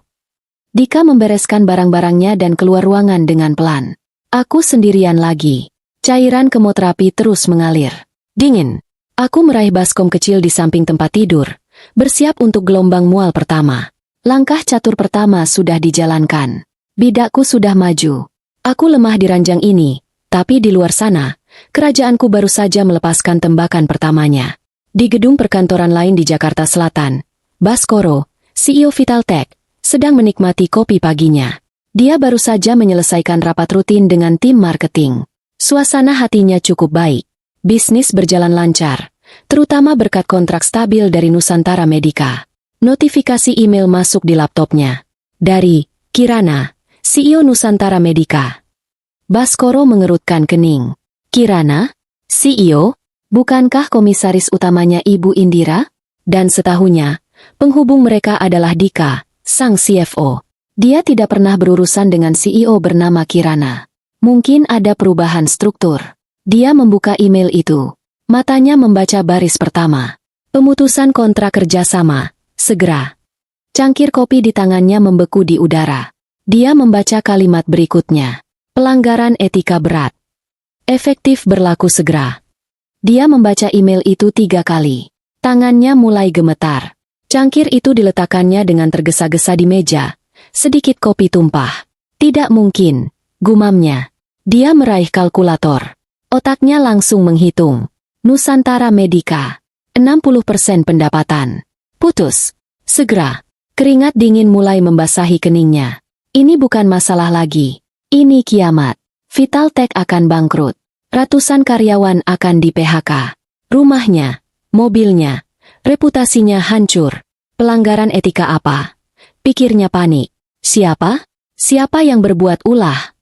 Dika membereskan barang-barangnya dan keluar ruangan dengan pelan. Aku sendirian lagi. Cairan kemoterapi terus mengalir. Dingin. Aku meraih baskom kecil di samping tempat tidur, bersiap untuk gelombang mual pertama. Langkah catur pertama sudah dijalankan. Bidakku sudah maju. Aku lemah di ranjang ini, tapi di luar sana, kerajaanku baru saja melepaskan tembakan pertamanya. Di gedung perkantoran lain di Jakarta Selatan, Baskoro, CEO Vitaltech, sedang menikmati kopi paginya. Dia baru saja menyelesaikan rapat rutin dengan tim marketing. Suasana hatinya cukup baik. Bisnis berjalan lancar, terutama berkat kontrak stabil dari Nusantara Medica. Notifikasi email masuk di laptopnya. Dari Kirana, CEO Nusantara Medica. Baskoro mengerutkan kening. Kirana? CEO? Bukankah komisaris utamanya Ibu Indira? Dan setahunya, penghubung mereka adalah Dika, sang CFO. Dia tidak pernah berurusan dengan CEO bernama Kirana. Mungkin ada perubahan struktur. Dia membuka email itu. Matanya membaca baris pertama. Pemutusan kontrak kerjasama, segera. Cangkir kopi di tangannya membeku di udara. Dia membaca kalimat berikutnya. Pelanggaran etika berat. Efektif berlaku segera. Dia membaca email itu 3 kali. Tangannya mulai gemetar. Cangkir itu diletakkannya dengan tergesa-gesa di meja. Sedikit kopi tumpah. Tidak mungkin, gumamnya. Dia meraih kalkulator. Otaknya langsung menghitung. Nusantara Medica. 60% pendapatan. Putus. Segera. Keringat dingin mulai membasahi keningnya. Ini bukan masalah lagi. Ini kiamat. Vitaltech akan bangkrut. Ratusan karyawan akan di-PHK. Rumahnya, mobilnya, reputasinya hancur. Pelanggaran etika apa? Pikirnya panik. Siapa? Siapa yang berbuat ulah?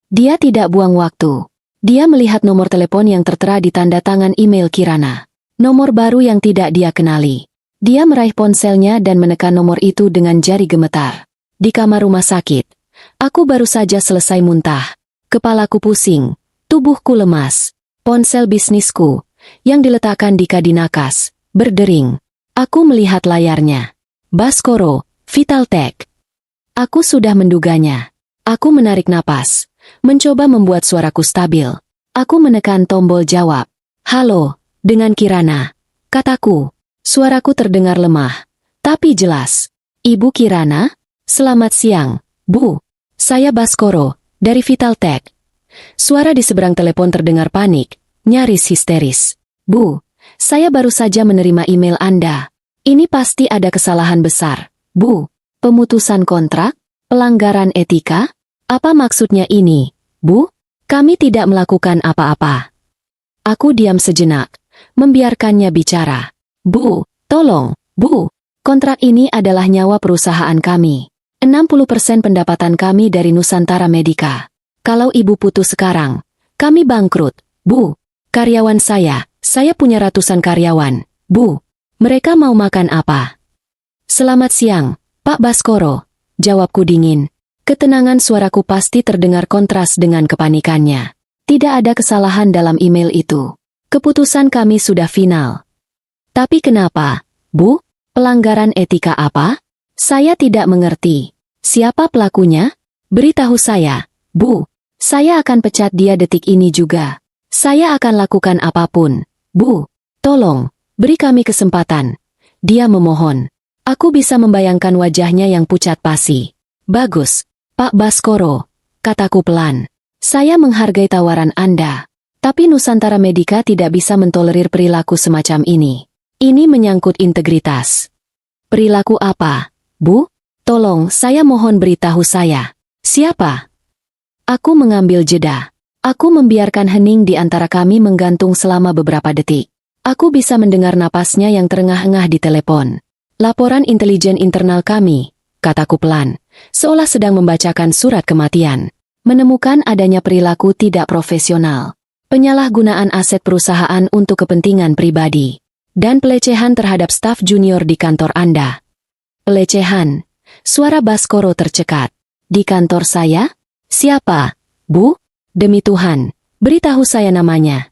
Dia tidak buang waktu. Dia melihat nomor telepon yang tertera di tanda tangan email Kirana. Nomor baru yang tidak dia kenali. Dia meraih ponselnya dan menekan nomor itu dengan jari gemetar. Di kamar rumah sakit. Aku baru saja selesai muntah. Kepalaku pusing. Tubuhku lemas. Ponsel bisnisku, yang diletakkan di kadinakas, berdering. Aku melihat layarnya. Baskoro, Vitaltech. Aku sudah menduganya. Aku menarik napas. Mencoba membuat suaraku stabil. Aku menekan tombol jawab. Halo, dengan Kirana. Kataku. Suaraku terdengar lemah, tapi jelas. Ibu Kirana? Selamat siang, Bu. Saya Baskoro, dari Vitaltech. Suara di seberang telepon terdengar panik, nyaris histeris. Bu, saya baru saja menerima email Anda. Ini pasti ada kesalahan besar. Bu, pemutusan kontrak? Pelanggaran etika? Apa maksudnya ini, Bu? Kami tidak melakukan apa-apa. Aku diam sejenak, membiarkannya bicara. Bu, tolong, Bu. Kontrak ini adalah nyawa perusahaan kami. 60% pendapatan kami dari Nusantara Medica. Kalau Ibu putus sekarang, kami bangkrut, Bu. Karyawan saya punya ratusan karyawan, Bu. Mereka mau makan apa? Selamat siang, Pak Baskoro. Jawabku dingin. Ketenangan suaraku pasti terdengar kontras dengan kepanikannya. Tidak ada kesalahan dalam email itu. Keputusan kami sudah final. Tapi kenapa, Bu? Pelanggaran etika apa? Saya tidak mengerti. Siapa pelakunya? Beritahu saya, Bu. Saya akan pecat dia detik ini juga. Saya akan lakukan apapun. Bu, tolong, beri kami kesempatan. Dia memohon. Aku bisa membayangkan wajahnya yang pucat pasi. Bagus, Pak Baskoro, kataku pelan. Saya menghargai tawaran Anda. Tapi Nusantara Medica tidak bisa mentolerir perilaku semacam ini. Ini menyangkut integritas. Perilaku apa, Bu? Tolong, saya mohon beritahu saya. Siapa? Aku mengambil jeda. Aku membiarkan hening di antara kami menggantung selama beberapa detik. Aku bisa mendengar napasnya yang terengah-engah di telepon. Laporan intelijen internal kami, kataku pelan, seolah sedang membacakan surat kematian. Menemukan adanya perilaku tidak profesional. Penyalahgunaan aset perusahaan untuk kepentingan pribadi. Dan pelecehan terhadap staf junior di kantor Anda. Pelecehan. Suara Baskoro tercekat. Di kantor saya? Siapa, Bu? Demi Tuhan, beritahu saya namanya.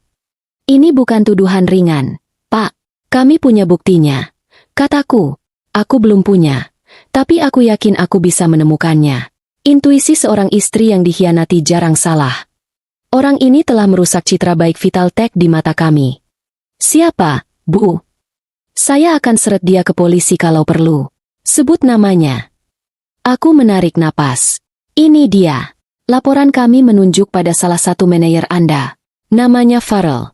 Ini bukan tuduhan ringan, Pak. Kami punya buktinya. Kataku, aku belum punya. Tapi aku yakin aku bisa menemukannya. Intuisi seorang istri yang dikhianati jarang salah. Orang ini telah merusak citra baik Vitaltech di mata kami. Siapa, Bu? Saya akan seret dia ke polisi kalau perlu. Sebut namanya. Aku menarik napas. Ini dia. Laporan kami menunjuk pada salah satu manajer Anda. Namanya Farel.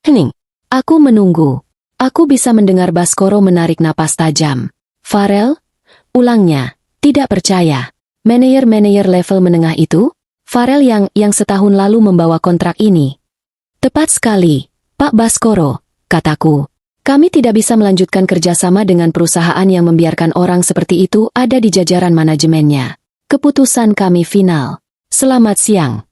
Hening. Aku menunggu. Aku bisa mendengar Baskoro menarik napas tajam. Farel? Ulangnya. Tidak percaya. Manajer level menengah itu? Farel yang setahun lalu membawa kontrak ini. Tepat sekali, Pak Baskoro, kataku. Kami tidak bisa melanjutkan kerjasama dengan perusahaan yang membiarkan orang seperti itu ada di jajaran manajemennya. Keputusan kami final. Selamat siang.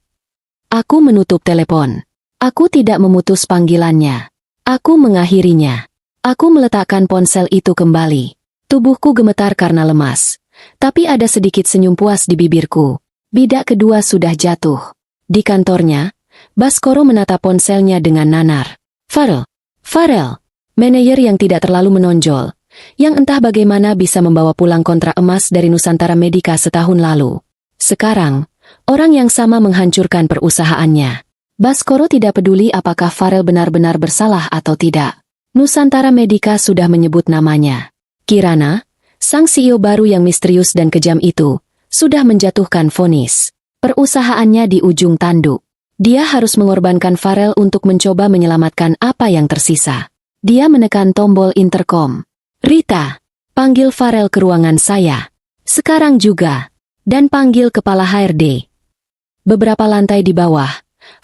Aku menutup telepon. Aku tidak memutus panggilannya. Aku mengakhirinya. Aku meletakkan ponsel itu kembali. Tubuhku gemetar karena lemas. Tapi ada sedikit senyum puas di bibirku. Bidak kedua sudah jatuh. Di kantornya, Baskoro menatap ponselnya dengan nanar. Farel. Manajer yang tidak terlalu menonjol. Yang entah bagaimana bisa membawa pulang kontrak emas dari Nusantara Medica setahun lalu. Sekarang, orang yang sama menghancurkan perusahaannya. Baskoro tidak peduli apakah Farel benar-benar bersalah atau tidak. Nusantara Medica sudah menyebut namanya. Kirana, sang CEO baru yang misterius dan kejam itu, sudah menjatuhkan vonis. Perusahaannya di ujung tanduk. Dia harus mengorbankan Farel untuk mencoba menyelamatkan apa yang tersisa. Dia menekan tombol intercom. "Rita, panggil Farel ke ruangan saya. Sekarang juga. Dan panggil kepala HRD." Beberapa lantai di bawah,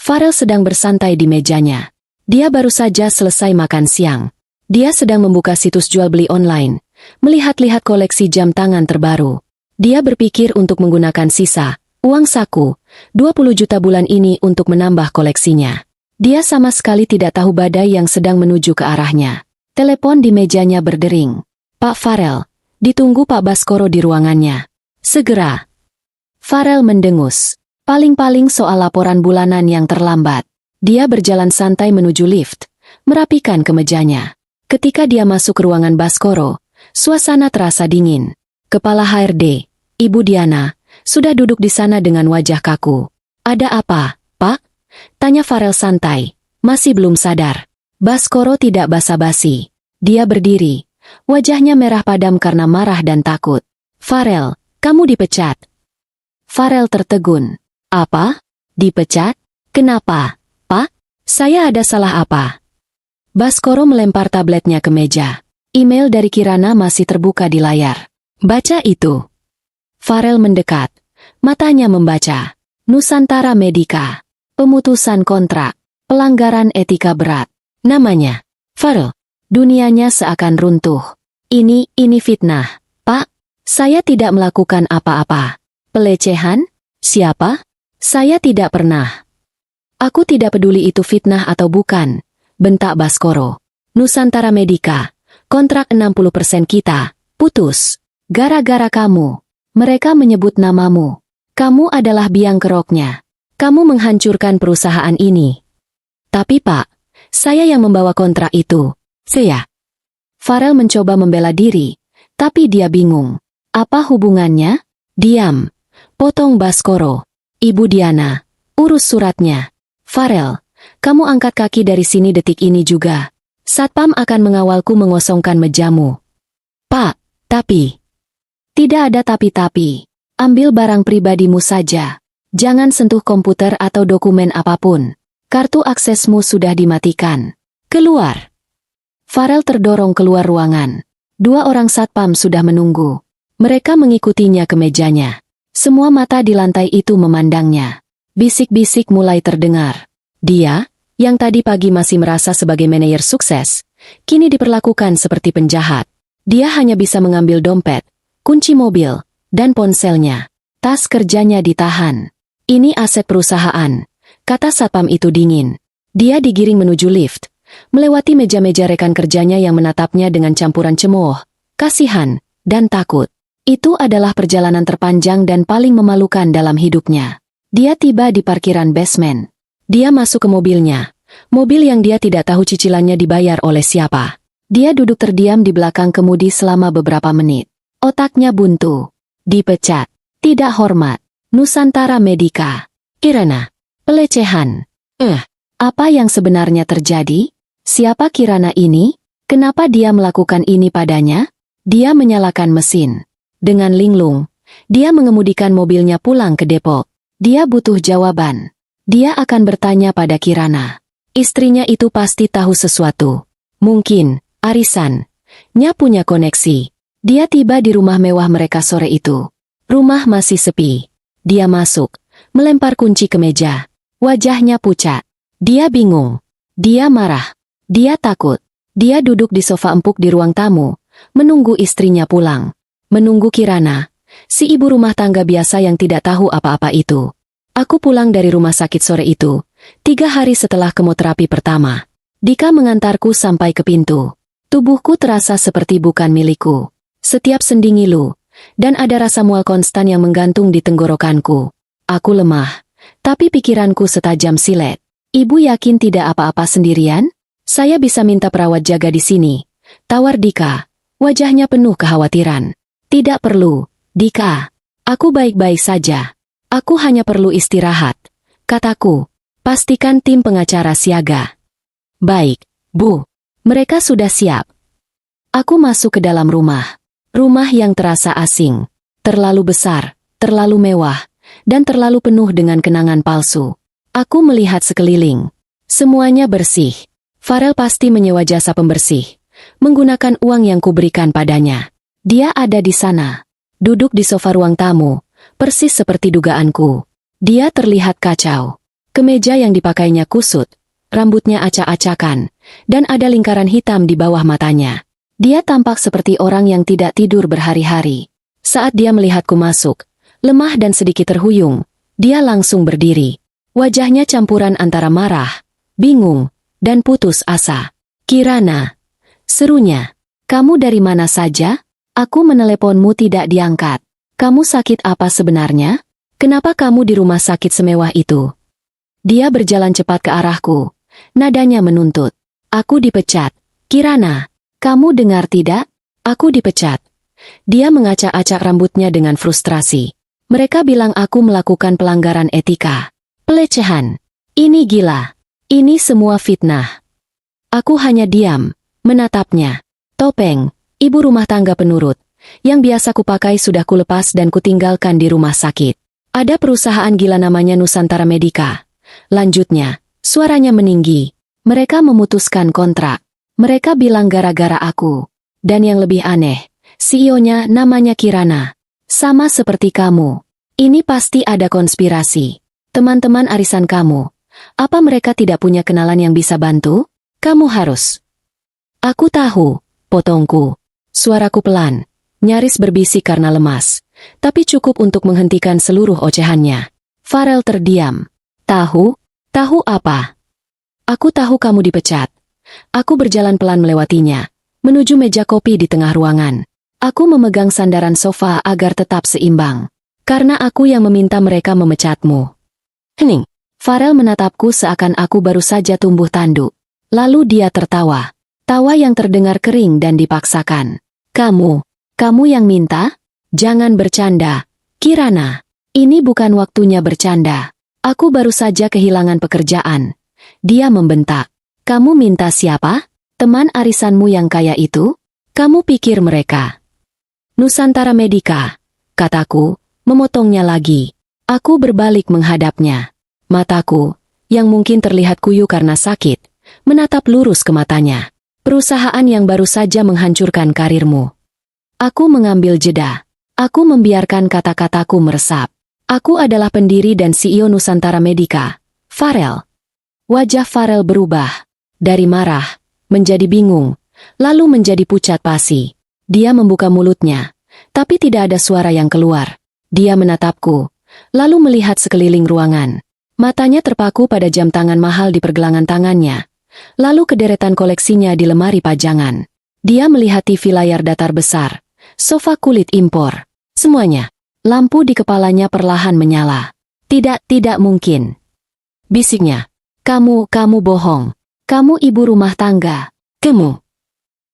Farel sedang bersantai di mejanya. Dia baru saja selesai makan siang. Dia sedang membuka situs jual beli online, melihat-lihat koleksi jam tangan terbaru. Dia berpikir untuk menggunakan sisa uang saku 20 juta bulan ini untuk menambah koleksinya. Dia sama sekali tidak tahu badai yang sedang menuju ke arahnya. Telepon di mejanya berdering. "Pak Farel, ditunggu Pak Baskoro di ruangannya. Segera." Farel mendengus. Paling-paling soal laporan bulanan yang terlambat. Dia berjalan santai menuju lift, merapikan kemejanya. Ketika dia masuk ke ruangan Baskoro, suasana terasa dingin. Kepala HRD, Ibu Diana, sudah duduk di sana dengan wajah kaku. "Ada apa, Pak?" tanya Farel santai. Masih belum sadar. Baskoro tidak basa-basi. Dia berdiri. Wajahnya merah padam karena marah dan takut. "Farel, kamu dipecat." Farel tertegun. "Apa? Dipecat? Kenapa, Pak? Saya ada salah apa?" Baskoro melempar tabletnya ke meja. Email dari Kirana masih terbuka di layar. "Baca itu." Farel mendekat. Matanya membaca. "Nusantara Medica. Pemutusan kontrak. Pelanggaran etika berat." Namanya. Farel. Dunianya seakan runtuh. Ini fitnah. "Pak, saya tidak melakukan apa-apa." "Pelecehan? Siapa? Saya tidak pernah." "Aku tidak peduli itu fitnah atau bukan," bentak Baskoro. "Nusantara Medica. Kontrak 60% kita. Putus. Gara-gara kamu. Mereka menyebut namamu. Kamu adalah biang keroknya. Kamu menghancurkan perusahaan ini." "Tapi Pak, saya yang membawa kontrak itu." "Saya." Farel mencoba membela diri, tapi dia bingung. "Apa hubungannya?" "Diam," potong Baskoro. "Ibu Diana, urus suratnya." "Farel, kamu angkat kaki dari sini detik ini juga. Satpam akan mengawalku mengosongkan mejamu." "Pak, tapi..." "Tidak ada tapi-tapi. Ambil barang pribadimu saja. Jangan sentuh komputer atau dokumen apapun. Kartu aksesmu sudah dimatikan. Keluar." Farel terdorong keluar ruangan. 2 orang satpam sudah menunggu. Mereka mengikutinya ke mejanya. Semua mata di lantai itu memandangnya. Bisik-bisik mulai terdengar. Dia, yang tadi pagi masih merasa sebagai manajer sukses, kini diperlakukan seperti penjahat. Dia hanya bisa mengambil dompet, kunci mobil, dan ponselnya. Tas kerjanya ditahan. "Ini aset perusahaan," kata satpam itu dingin. Dia digiring menuju lift, melewati meja-meja rekan kerjanya yang menatapnya dengan campuran cemooh, kasihan, dan takut. Itu adalah perjalanan terpanjang dan paling memalukan dalam hidupnya. Dia tiba di parkiran basement. Dia masuk ke mobilnya. Mobil yang dia tidak tahu cicilannya dibayar oleh siapa. Dia duduk terdiam di belakang kemudi selama beberapa menit. Otaknya buntu. Dipecat. Tidak hormat. Nusantara Medica. Kirana. Pelecehan. Apa yang sebenarnya terjadi? Siapa Kirana ini? Kenapa dia melakukan ini padanya? Dia menyalakan mesin. Dengan linglung, dia mengemudikan mobilnya pulang ke Depok. Dia butuh jawaban. Dia akan bertanya pada Kirana. Istrinya itu pasti tahu sesuatu. Mungkin, arisan.nya punya koneksi. Dia tiba di rumah mewah mereka sore itu. Rumah masih sepi. Dia masuk, melempar kunci ke meja. Wajahnya pucat. Dia bingung. Dia marah. Dia takut. Dia duduk di sofa empuk di ruang tamu, menunggu istrinya pulang. Menunggu Kirana, si ibu rumah tangga biasa yang tidak tahu apa-apa itu. "Aku pulang dari rumah sakit sore itu, 3 hari setelah kemoterapi pertama. Dika mengantarku sampai ke pintu. Tubuhku terasa seperti bukan milikku. Setiap sendi ngilu, dan ada rasa mual konstan yang menggantung di tenggorokanku. Aku lemah, tapi pikiranku setajam silet. Ibu yakin tidak apa-apa sendirian? Saya bisa minta perawat jaga di sini," tawar Dika. Wajahnya penuh kekhawatiran. "Tidak perlu, Dika. Aku baik-baik saja. Aku hanya perlu istirahat," kataku. "Pastikan tim pengacara siaga." "Baik, Bu. Mereka sudah siap." Aku masuk ke dalam rumah. Rumah yang terasa asing. Terlalu besar, terlalu mewah, dan terlalu penuh dengan kenangan palsu. Aku melihat sekeliling. Semuanya bersih. Farel pasti menyewa jasa pembersih, menggunakan uang yang kuberikan padanya. Dia ada di sana, duduk di sofa ruang tamu, persis seperti dugaanku. Dia terlihat kacau. Kemeja yang dipakainya kusut, rambutnya acak-acakan, dan ada lingkaran hitam di bawah matanya. Dia tampak seperti orang yang tidak tidur berhari-hari. Saat dia melihatku masuk, lemah dan sedikit terhuyung, dia langsung berdiri. Wajahnya campuran antara marah, bingung, dan putus asa. "Kirana," serunya, "kamu dari mana saja? Aku meneleponmu tidak diangkat. Kamu sakit apa sebenarnya? Kenapa kamu di rumah sakit semewah itu?" Dia berjalan cepat ke arahku. Nadanya menuntut. "Aku dipecat. Kirana, kamu dengar tidak? Aku dipecat." Dia mengacak-acak rambutnya dengan frustrasi. "Mereka bilang aku melakukan pelanggaran etika. Pelecehan. Ini gila. Ini semua fitnah." Aku hanya diam, menatapnya. Topeng, ibu rumah tangga penurut, yang biasa kupakai sudah kulepas dan kutinggalkan di rumah sakit. "Ada perusahaan gila namanya Nusantara Medica." Lanjutnya, suaranya meninggi. "Mereka memutuskan kontrak. Mereka bilang gara-gara aku. Dan yang lebih aneh, CEO-nya namanya Kirana. Sama seperti kamu. Ini pasti ada konspirasi. Teman-teman arisan kamu. Apa mereka tidak punya kenalan yang bisa bantu? Kamu harus." "Aku tahu," potongku. Suaraku pelan, nyaris berbisik karena lemas, tapi cukup untuk menghentikan seluruh ocehannya. Farel terdiam. "Tahu? Tahu apa?" "Aku tahu kamu dipecat." Aku berjalan pelan melewatinya, menuju meja kopi di tengah ruangan. Aku memegang sandaran sofa agar tetap seimbang. "Karena aku yang meminta mereka memecatmu." "Hening." Farel menatapku seakan aku baru saja tumbuh tanduk. Lalu dia tertawa. Tawa yang terdengar kering dan dipaksakan. Kamu yang minta? Jangan bercanda, Kirana. Ini bukan waktunya bercanda. Aku baru saja kehilangan pekerjaan." Dia membentak. "Kamu minta siapa? Teman arisanmu yang kaya itu? Kamu pikir mereka?" "Nusantara Medica," kataku, memotongnya lagi. Aku berbalik menghadapnya. Mataku, yang mungkin terlihat kuyu karena sakit, menatap lurus ke matanya. "Perusahaan yang baru saja menghancurkan karirmu." Aku mengambil jeda. Aku membiarkan kata-kataku meresap. "Aku adalah pendiri dan CEO Nusantara Medica, Farel." Wajah Farel berubah. Dari marah, menjadi bingung, lalu menjadi pucat pasi. Dia membuka mulutnya, tapi tidak ada suara yang keluar. Dia menatapku, lalu melihat sekeliling ruangan. Matanya terpaku pada jam tangan mahal di pergelangan tangannya, lalu ke deretan koleksinya di lemari pajangan. Dia melihat TV layar datar besar, sofa kulit impor, semuanya. Lampu di kepalanya perlahan menyala. Tidak mungkin," bisiknya. Kamu bohong. Kamu ibu rumah tangga. Kamu."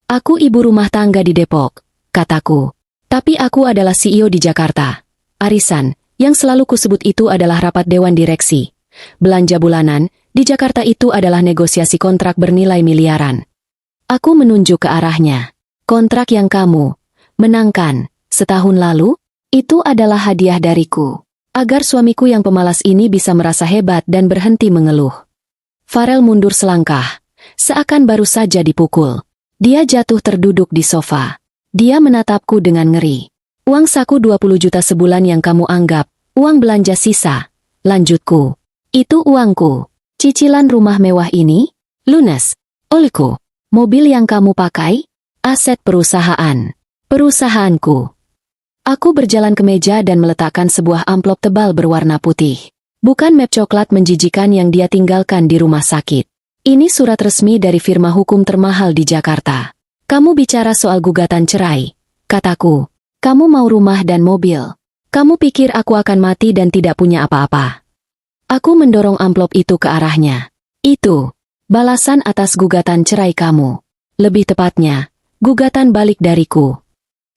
"Aku ibu rumah tangga di Depok," kataku. "Tapi aku adalah CEO di Jakarta. Arisan yang selalu kusebut itu adalah rapat dewan direksi. Belanja bulanan di Jakarta itu adalah negosiasi kontrak bernilai miliaran." Aku menunjuk ke arahnya. "Kontrak yang kamu menangkan setahun lalu? Itu adalah hadiah dariku, agar suamiku yang pemalas ini bisa merasa hebat dan berhenti mengeluh." Farel mundur selangkah, seakan baru saja dipukul. Dia jatuh terduduk di sofa. Dia menatapku dengan ngeri. "Uang saku 20 juta sebulan yang kamu anggap uang belanja sisa," lanjutku. "Itu uangku. Cicilan rumah mewah ini, lunas olehku. Mobil yang kamu pakai, aset perusahaan. Perusahaanku." Aku berjalan ke meja dan meletakkan sebuah amplop tebal berwarna putih. Bukan map coklat menjijikan yang dia tinggalkan di rumah sakit. Ini surat resmi dari firma hukum termahal di Jakarta. "Kamu bicara soal gugatan cerai," kataku. "Kamu mau rumah dan mobil. Kamu pikir aku akan mati dan tidak punya apa-apa?" Aku mendorong amplop itu ke arahnya. "Itu balasan atas gugatan cerai kamu. Lebih tepatnya, gugatan balik dariku."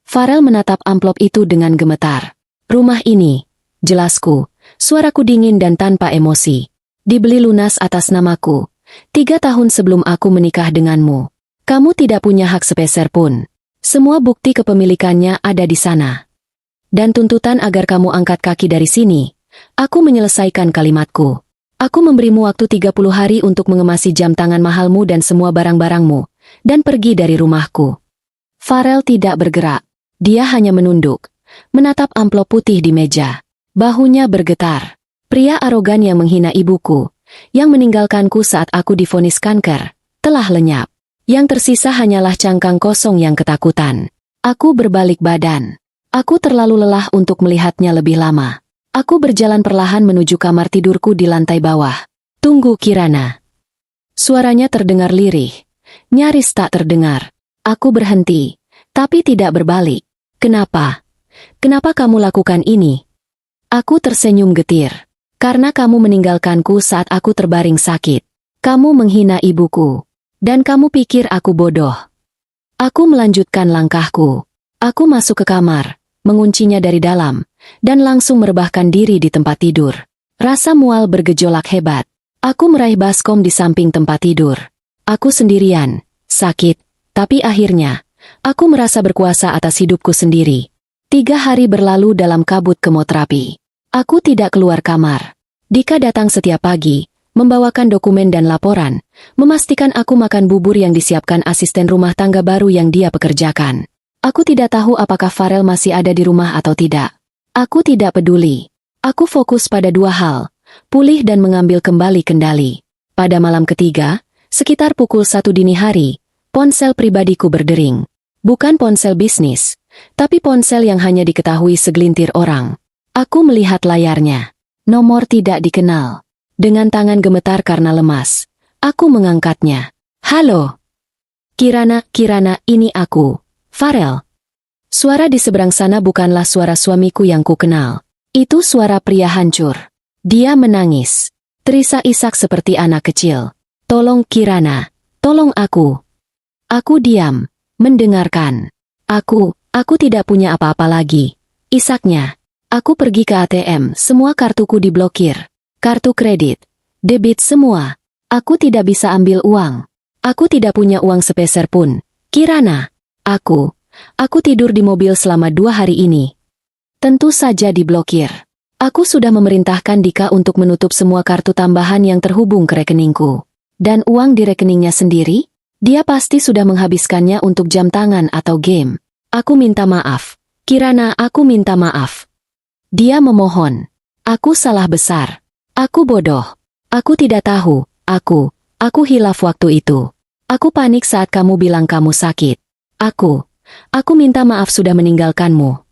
Farel menatap amplop itu dengan gemetar. "Rumah ini," jelasku, suaraku dingin dan tanpa emosi, "dibeli lunas atas namaku. 3 tahun sebelum aku menikah denganmu. Kamu tidak punya hak sepeser pun. Semua bukti kepemilikannya ada di sana. Dan tuntutan agar kamu angkat kaki dari sini." Aku menyelesaikan kalimatku. Aku memberimu waktu 30 hari untuk mengemasi jam tangan mahalmu dan semua barang-barangmu, dan pergi dari rumahku. Farel tidak bergerak. Dia hanya menunduk, menatap amplop putih di meja. Bahunya bergetar. Pria arogan yang menghina ibuku, yang meninggalkanku saat aku divonis kanker, telah lenyap. Yang tersisa hanyalah cangkang kosong yang ketakutan. Aku berbalik badan. Aku terlalu lelah untuk melihatnya lebih lama. Aku berjalan perlahan menuju kamar tidurku di lantai bawah. Tunggu, Kirana. Suaranya terdengar lirih. Nyaris tak terdengar. Aku berhenti, tapi tidak berbalik. Kenapa? Kenapa kamu lakukan ini? Aku tersenyum getir. Karena kamu meninggalkanku saat aku terbaring sakit. Kamu menghina ibuku. Dan kamu pikir aku bodoh. Aku melanjutkan langkahku. Aku masuk ke kamar, menguncinya dari dalam, dan langsung merebahkan diri di tempat tidur. Rasa mual bergejolak hebat. Aku meraih baskom di samping tempat tidur. Aku sendirian, sakit, tapi akhirnya, aku merasa berkuasa atas hidupku sendiri. 3 hari berlalu dalam kabut kemoterapi. Aku tidak keluar kamar. Dika datang setiap pagi, membawakan dokumen dan laporan, memastikan aku makan bubur yang disiapkan asisten rumah tangga baru yang dia pekerjakan. Aku tidak tahu apakah Farel masih ada di rumah atau tidak. Aku tidak peduli. Aku fokus pada 2 hal, pulih dan mengambil kembali kendali. Pada malam ketiga, sekitar pukul 1 dini hari, ponsel pribadiku berdering. Bukan ponsel bisnis, tapi ponsel yang hanya diketahui segelintir orang. Aku melihat layarnya. Nomor tidak dikenal. Dengan tangan gemetar karena lemas, aku mengangkatnya. Halo. Kirana, ini aku. Farel. Suara di seberang sana bukanlah suara suamiku yang ku kenal. Itu suara pria hancur. Dia menangis. Terisak-isak seperti anak kecil. Tolong Kirana. Tolong aku. Aku diam. Mendengarkan. Aku tidak punya apa-apa lagi. Isaknya. Aku pergi ke ATM, semua kartuku diblokir. Kartu kredit. Debit semua. Aku tidak bisa ambil uang. Aku tidak punya uang sepeser pun. Kirana. Aku tidur di mobil selama 2 hari ini. Tentu saja diblokir. Aku sudah memerintahkan Dika untuk menutup semua kartu tambahan yang terhubung ke rekeningku. Dan uang di rekeningnya sendiri? Dia pasti sudah menghabiskannya untuk jam tangan atau game. Aku minta maaf. Kirana, aku minta maaf. Dia memohon. Aku salah besar. Aku bodoh. Aku tidak tahu. Aku hilaf waktu itu. Aku panik saat kamu bilang kamu sakit. Aku minta maaf sudah meninggalkanmu.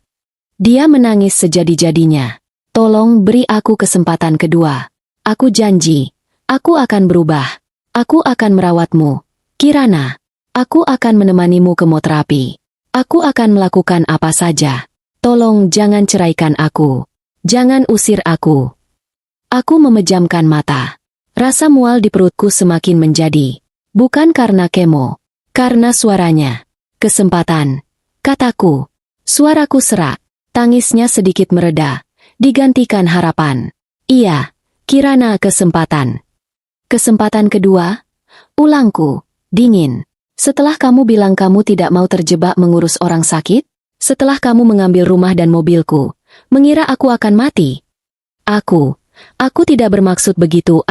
Dia menangis sejadi-jadinya. Tolong beri aku kesempatan kedua. Aku janji. Aku akan berubah. Aku akan merawatmu. Kirana. Aku akan menemanimu kemoterapi. Aku akan melakukan apa saja. Tolong jangan ceraikan aku. Jangan usir aku. Aku memejamkan mata. Rasa mual di perutku semakin menjadi. Bukan karena kemo. Karena suaranya. Kesempatan. Kataku. Suaraku serak. Tangisnya sedikit mereda. Digantikan harapan. Iya. Kirana, kesempatan. Kesempatan kedua? Ulangku. Dingin. Setelah kamu bilang kamu tidak mau terjebak mengurus orang sakit? Setelah kamu mengambil rumah dan mobilku, mengira aku akan mati? Aku tidak bermaksud begitu,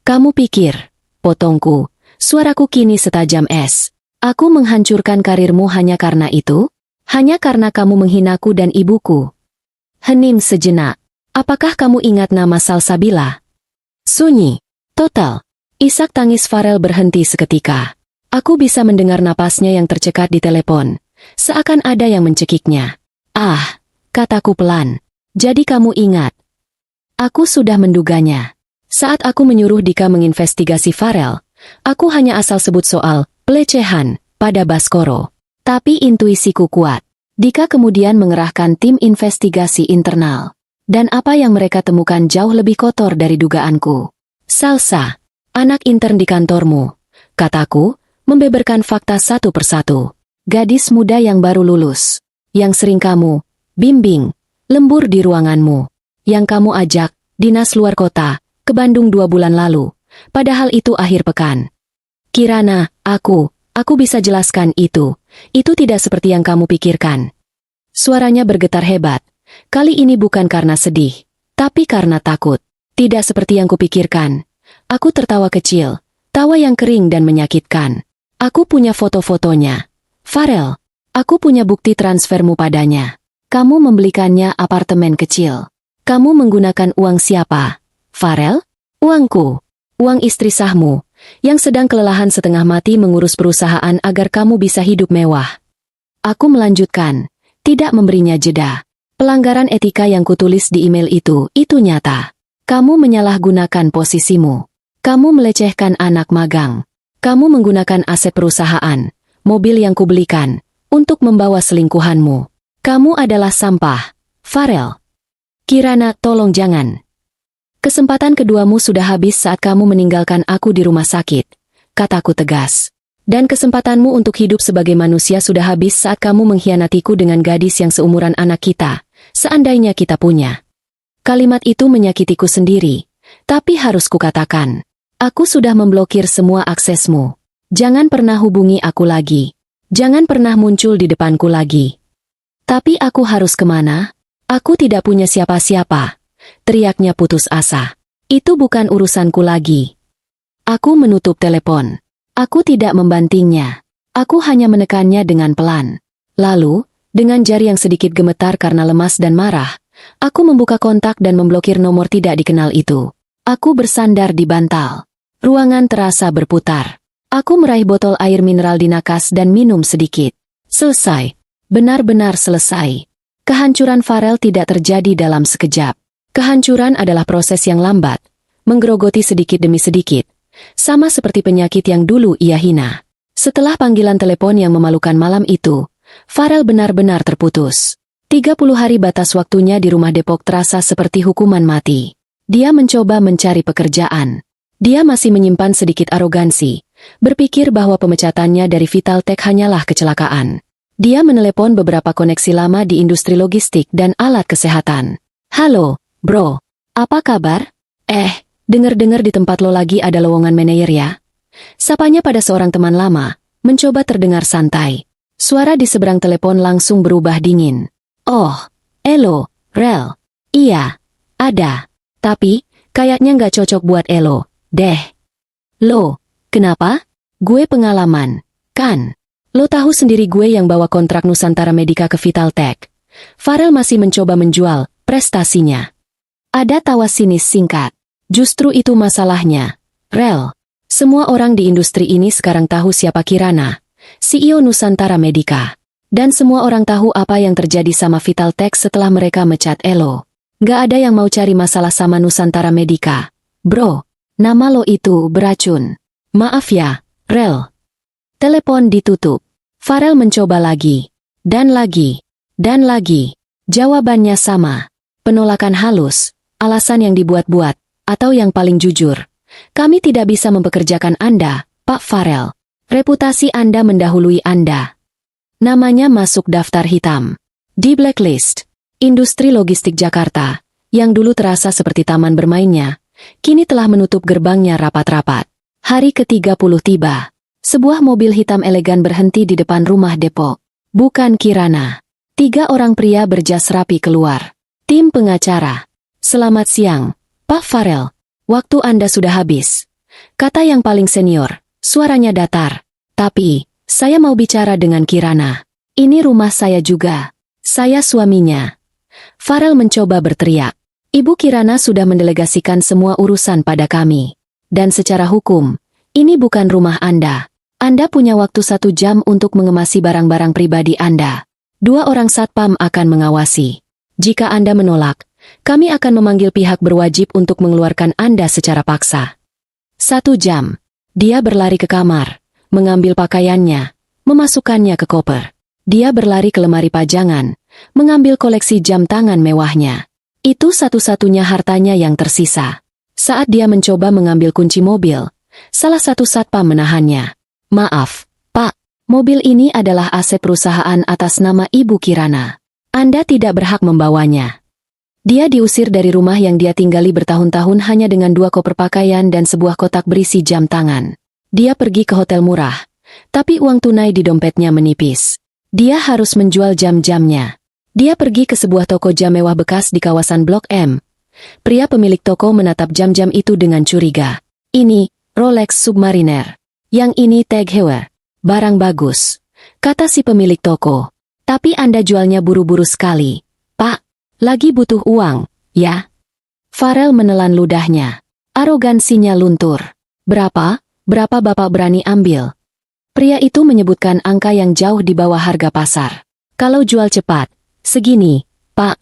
Kamu pikir, potongku, suaraku kini setajam es. Aku menghancurkan karirmu hanya karena itu? Hanya karena kamu menghinaku dan ibuku? Hening sejenak. Apakah kamu ingat nama Salsabila? Sunyi. Total. Isak tangis Farel berhenti seketika. Aku bisa mendengar napasnya yang tercekat di telepon. Seakan ada yang mencekiknya. Ah, kataku pelan. Jadi kamu ingat. Aku sudah menduganya. Saat aku menyuruh Dika menginvestigasi Farel, aku hanya asal sebut soal pelecehan pada Baskoro. Tapi intuisiku kuat. Dika kemudian mengerahkan tim investigasi internal. Dan apa yang mereka temukan jauh lebih kotor dari dugaanku. Salsa, anak intern di kantormu, kataku, membeberkan fakta satu persatu. Gadis muda yang baru lulus, yang sering kamu bimbing, lembur di ruanganmu, yang kamu ajak dinas luar kota ke Bandung 2 bulan lalu, padahal itu akhir pekan. Kirana, aku bisa jelaskan itu tidak seperti yang kamu pikirkan. Suaranya bergetar hebat, kali ini bukan karena sedih, tapi karena takut. Tidak seperti yang kupikirkan. Aku tertawa kecil, tawa yang kering dan menyakitkan. Aku punya foto-fotonya. Farel, aku punya bukti transfermu padanya. Kamu membelikannya apartemen kecil. Kamu menggunakan uang siapa? Farel? Uangku. Uang istri sahmu, yang sedang kelelahan setengah mati mengurus perusahaan agar kamu bisa hidup mewah. Aku melanjutkan, tidak memberinya jeda. Pelanggaran etika yang kutulis di email itu nyata. Kamu menyalahgunakan posisimu. Kamu melecehkan anak magang. Kamu menggunakan aset perusahaan, mobil yang kubelikan, untuk membawa selingkuhanmu. Kamu adalah sampah, Farel. Kirana, tolong jangan. Kesempatan keduamu sudah habis saat kamu meninggalkan aku di rumah sakit, kataku tegas. Dan kesempatanmu untuk hidup sebagai manusia sudah habis saat kamu mengkhianatiku dengan gadis yang seumuran anak kita, seandainya kita punya. Kalimat itu menyakitiku sendiri, tapi harus kukatakan. Aku sudah memblokir semua aksesmu. Jangan pernah hubungi aku lagi. Jangan pernah muncul di depanku lagi. Tapi aku harus kemana? Aku tidak punya siapa-siapa. Teriaknya putus asa. Itu bukan urusanku lagi. Aku menutup telepon. Aku tidak membantingnya. Aku hanya menekannya dengan pelan. Lalu, dengan jari yang sedikit gemetar karena lemas dan marah, aku membuka kontak dan memblokir nomor tidak dikenal itu. Aku bersandar di bantal. Ruangan terasa berputar. Aku meraih botol air mineral di nakas dan minum sedikit. Selesai. Benar-benar selesai. Kehancuran Farel tidak terjadi dalam sekejap. Kehancuran adalah proses yang lambat, menggerogoti sedikit demi sedikit, sama seperti penyakit yang dulu ia hina. Setelah panggilan telepon yang memalukan malam itu, Farel benar-benar terputus. 30 hari batas waktunya di rumah Depok terasa seperti hukuman mati. Dia mencoba mencari pekerjaan. Dia masih menyimpan sedikit arogansi, berpikir bahwa pemecatannya dari Vitaltech hanyalah kecelakaan. Dia menelepon beberapa koneksi lama di industri logistik dan alat kesehatan. Halo, bro. Apa kabar? Dengar-dengar di tempat lo lagi ada lowongan manajer ya? Sapanya pada seorang teman lama, mencoba terdengar santai. Suara di seberang telepon langsung berubah dingin. Oh, Elo, Rel. Iya, ada. Tapi, kayaknya nggak cocok buat Elo, deh. Lo, kenapa? Gue pengalaman, kan? Lo tahu sendiri gue yang bawa kontrak Nusantara Medica ke Vitaltech. Farel masih mencoba menjual prestasinya. Ada tawa sinis singkat. Justru itu masalahnya, Rel. Semua orang di industri ini sekarang tahu siapa Kirana, CEO Nusantara Medica. Dan semua orang tahu apa yang terjadi sama Vitaltech setelah mereka mecat Elo. Gak ada yang mau cari masalah sama Nusantara Medica. Bro, nama lo itu beracun. Maaf ya, Rel. Telepon ditutup. Farel mencoba lagi. Dan lagi. Dan lagi. Jawabannya sama. Penolakan halus. Alasan yang dibuat-buat. Atau yang paling jujur. Kami tidak bisa mempekerjakan Anda, Pak Farel. Reputasi Anda mendahului Anda. Namanya masuk daftar hitam. Di blacklist. Industri logistik Jakarta, yang dulu terasa seperti taman bermainnya, kini telah menutup gerbangnya rapat-rapat. Hari ke-30 tiba. Sebuah mobil hitam elegan berhenti di depan rumah Depok. Bukan Kirana. 3 orang pria berjas rapi keluar. Tim pengacara. Selamat siang, Pak Farel. Waktu Anda sudah habis. Kata yang paling senior, suaranya datar. Tapi, saya mau bicara dengan Kirana. Ini rumah saya juga. Saya suaminya. Farel mencoba berteriak. Ibu Kirana sudah mendelegasikan semua urusan pada kami. Dan secara hukum, ini bukan rumah Anda. Anda punya waktu 1 jam untuk mengemasi barang-barang pribadi Anda. 2 orang satpam akan mengawasi. Jika Anda menolak, kami akan memanggil pihak berwajib untuk mengeluarkan Anda secara paksa. 1 jam. Dia berlari ke kamar, mengambil pakaiannya, memasukkannya ke koper. Dia berlari ke lemari pajangan, mengambil koleksi jam tangan mewahnya. Itu satu-satunya hartanya yang tersisa. Saat dia mencoba mengambil kunci mobil, salah satu satpam menahannya. Maaf, Pak, mobil ini adalah aset perusahaan atas nama Ibu Kirana. Anda tidak berhak membawanya. Dia diusir dari rumah yang dia tinggali bertahun-tahun hanya dengan 2 koper pakaian dan sebuah kotak berisi jam tangan. Dia pergi ke hotel murah, tapi uang tunai di dompetnya menipis. Dia harus menjual jam-jamnya. Dia pergi ke sebuah toko jam mewah bekas di kawasan Blok M, Pria pemilik toko menatap jam-jam itu dengan curiga. Ini, Rolex Submariner. Yang ini Tag Heuer. Barang bagus, kata si pemilik toko. Tapi Anda jualnya buru-buru sekali. Pak, lagi butuh uang, ya? Farel menelan ludahnya. Arogansinya luntur. Berapa? Berapa Bapak berani ambil? Pria itu menyebutkan angka yang jauh di bawah harga pasar. Kalau jual cepat, segini, Pak.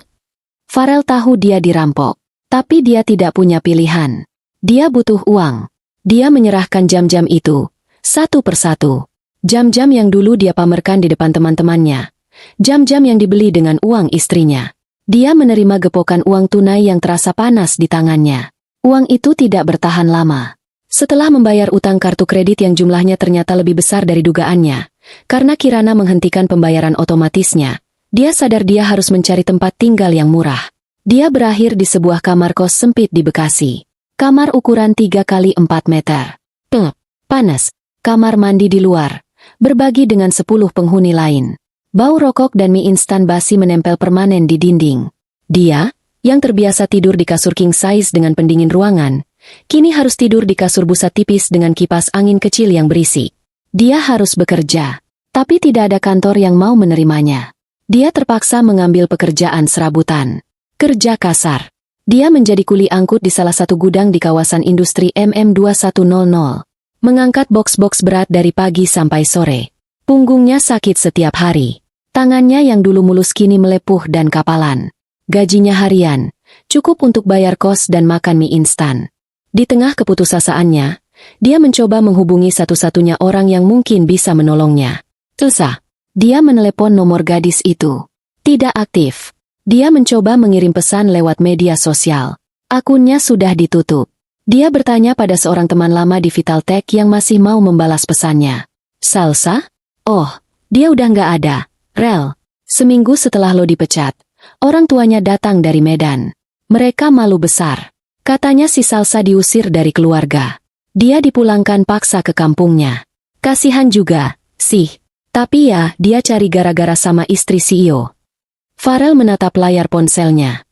Farel tahu dia dirampok. Tapi dia tidak punya pilihan. Dia butuh uang. Dia menyerahkan jam-jam itu, satu persatu. Jam-jam yang dulu dia pamerkan di depan teman-temannya. Jam-jam yang dibeli dengan uang istrinya. Dia menerima gepokan uang tunai yang terasa panas di tangannya. Uang itu tidak bertahan lama. Setelah membayar utang kartu kredit yang jumlahnya ternyata lebih besar dari dugaannya, karena Kirana menghentikan pembayaran otomatisnya, dia sadar dia harus mencari tempat tinggal yang murah. Dia berakhir di sebuah kamar kos sempit di Bekasi. Kamar ukuran 3 kali 4 meter. Panas. Kamar mandi di luar. Berbagi dengan 10 penghuni lain. Bau rokok dan mie instan basi menempel permanen di dinding. Dia, yang terbiasa tidur di kasur king size dengan pendingin ruangan, kini harus tidur di kasur busa tipis dengan kipas angin kecil yang berisik. Dia harus bekerja, tapi tidak ada kantor yang mau menerimanya. Dia terpaksa mengambil pekerjaan serabutan. Kerja kasar. Dia menjadi kuli angkut di salah satu gudang di kawasan industri MM2100. Mengangkat box-box berat dari pagi sampai sore. Punggungnya sakit setiap hari. Tangannya yang dulu mulus kini melepuh dan kapalan. Gajinya harian, cukup untuk bayar kos dan makan mie instan. Di tengah keputusasaan,nya dia mencoba menghubungi satu-satunya orang yang mungkin bisa menolongnya. Susah. Dia menelepon nomor gadis itu. Tidak aktif. Dia mencoba mengirim pesan lewat media sosial. Akunnya sudah ditutup. Dia bertanya pada seorang teman lama di Vitaltech yang masih mau membalas pesannya. Salsa? Oh, dia udah nggak ada. Rel, seminggu setelah lo dipecat, orang tuanya datang dari Medan. Mereka malu besar. Katanya si Salsa diusir dari keluarga. Dia dipulangkan paksa ke kampungnya. Kasihan juga, sih. Tapi ya, dia cari gara-gara sama istri CEO. Farel menatap layar ponselnya.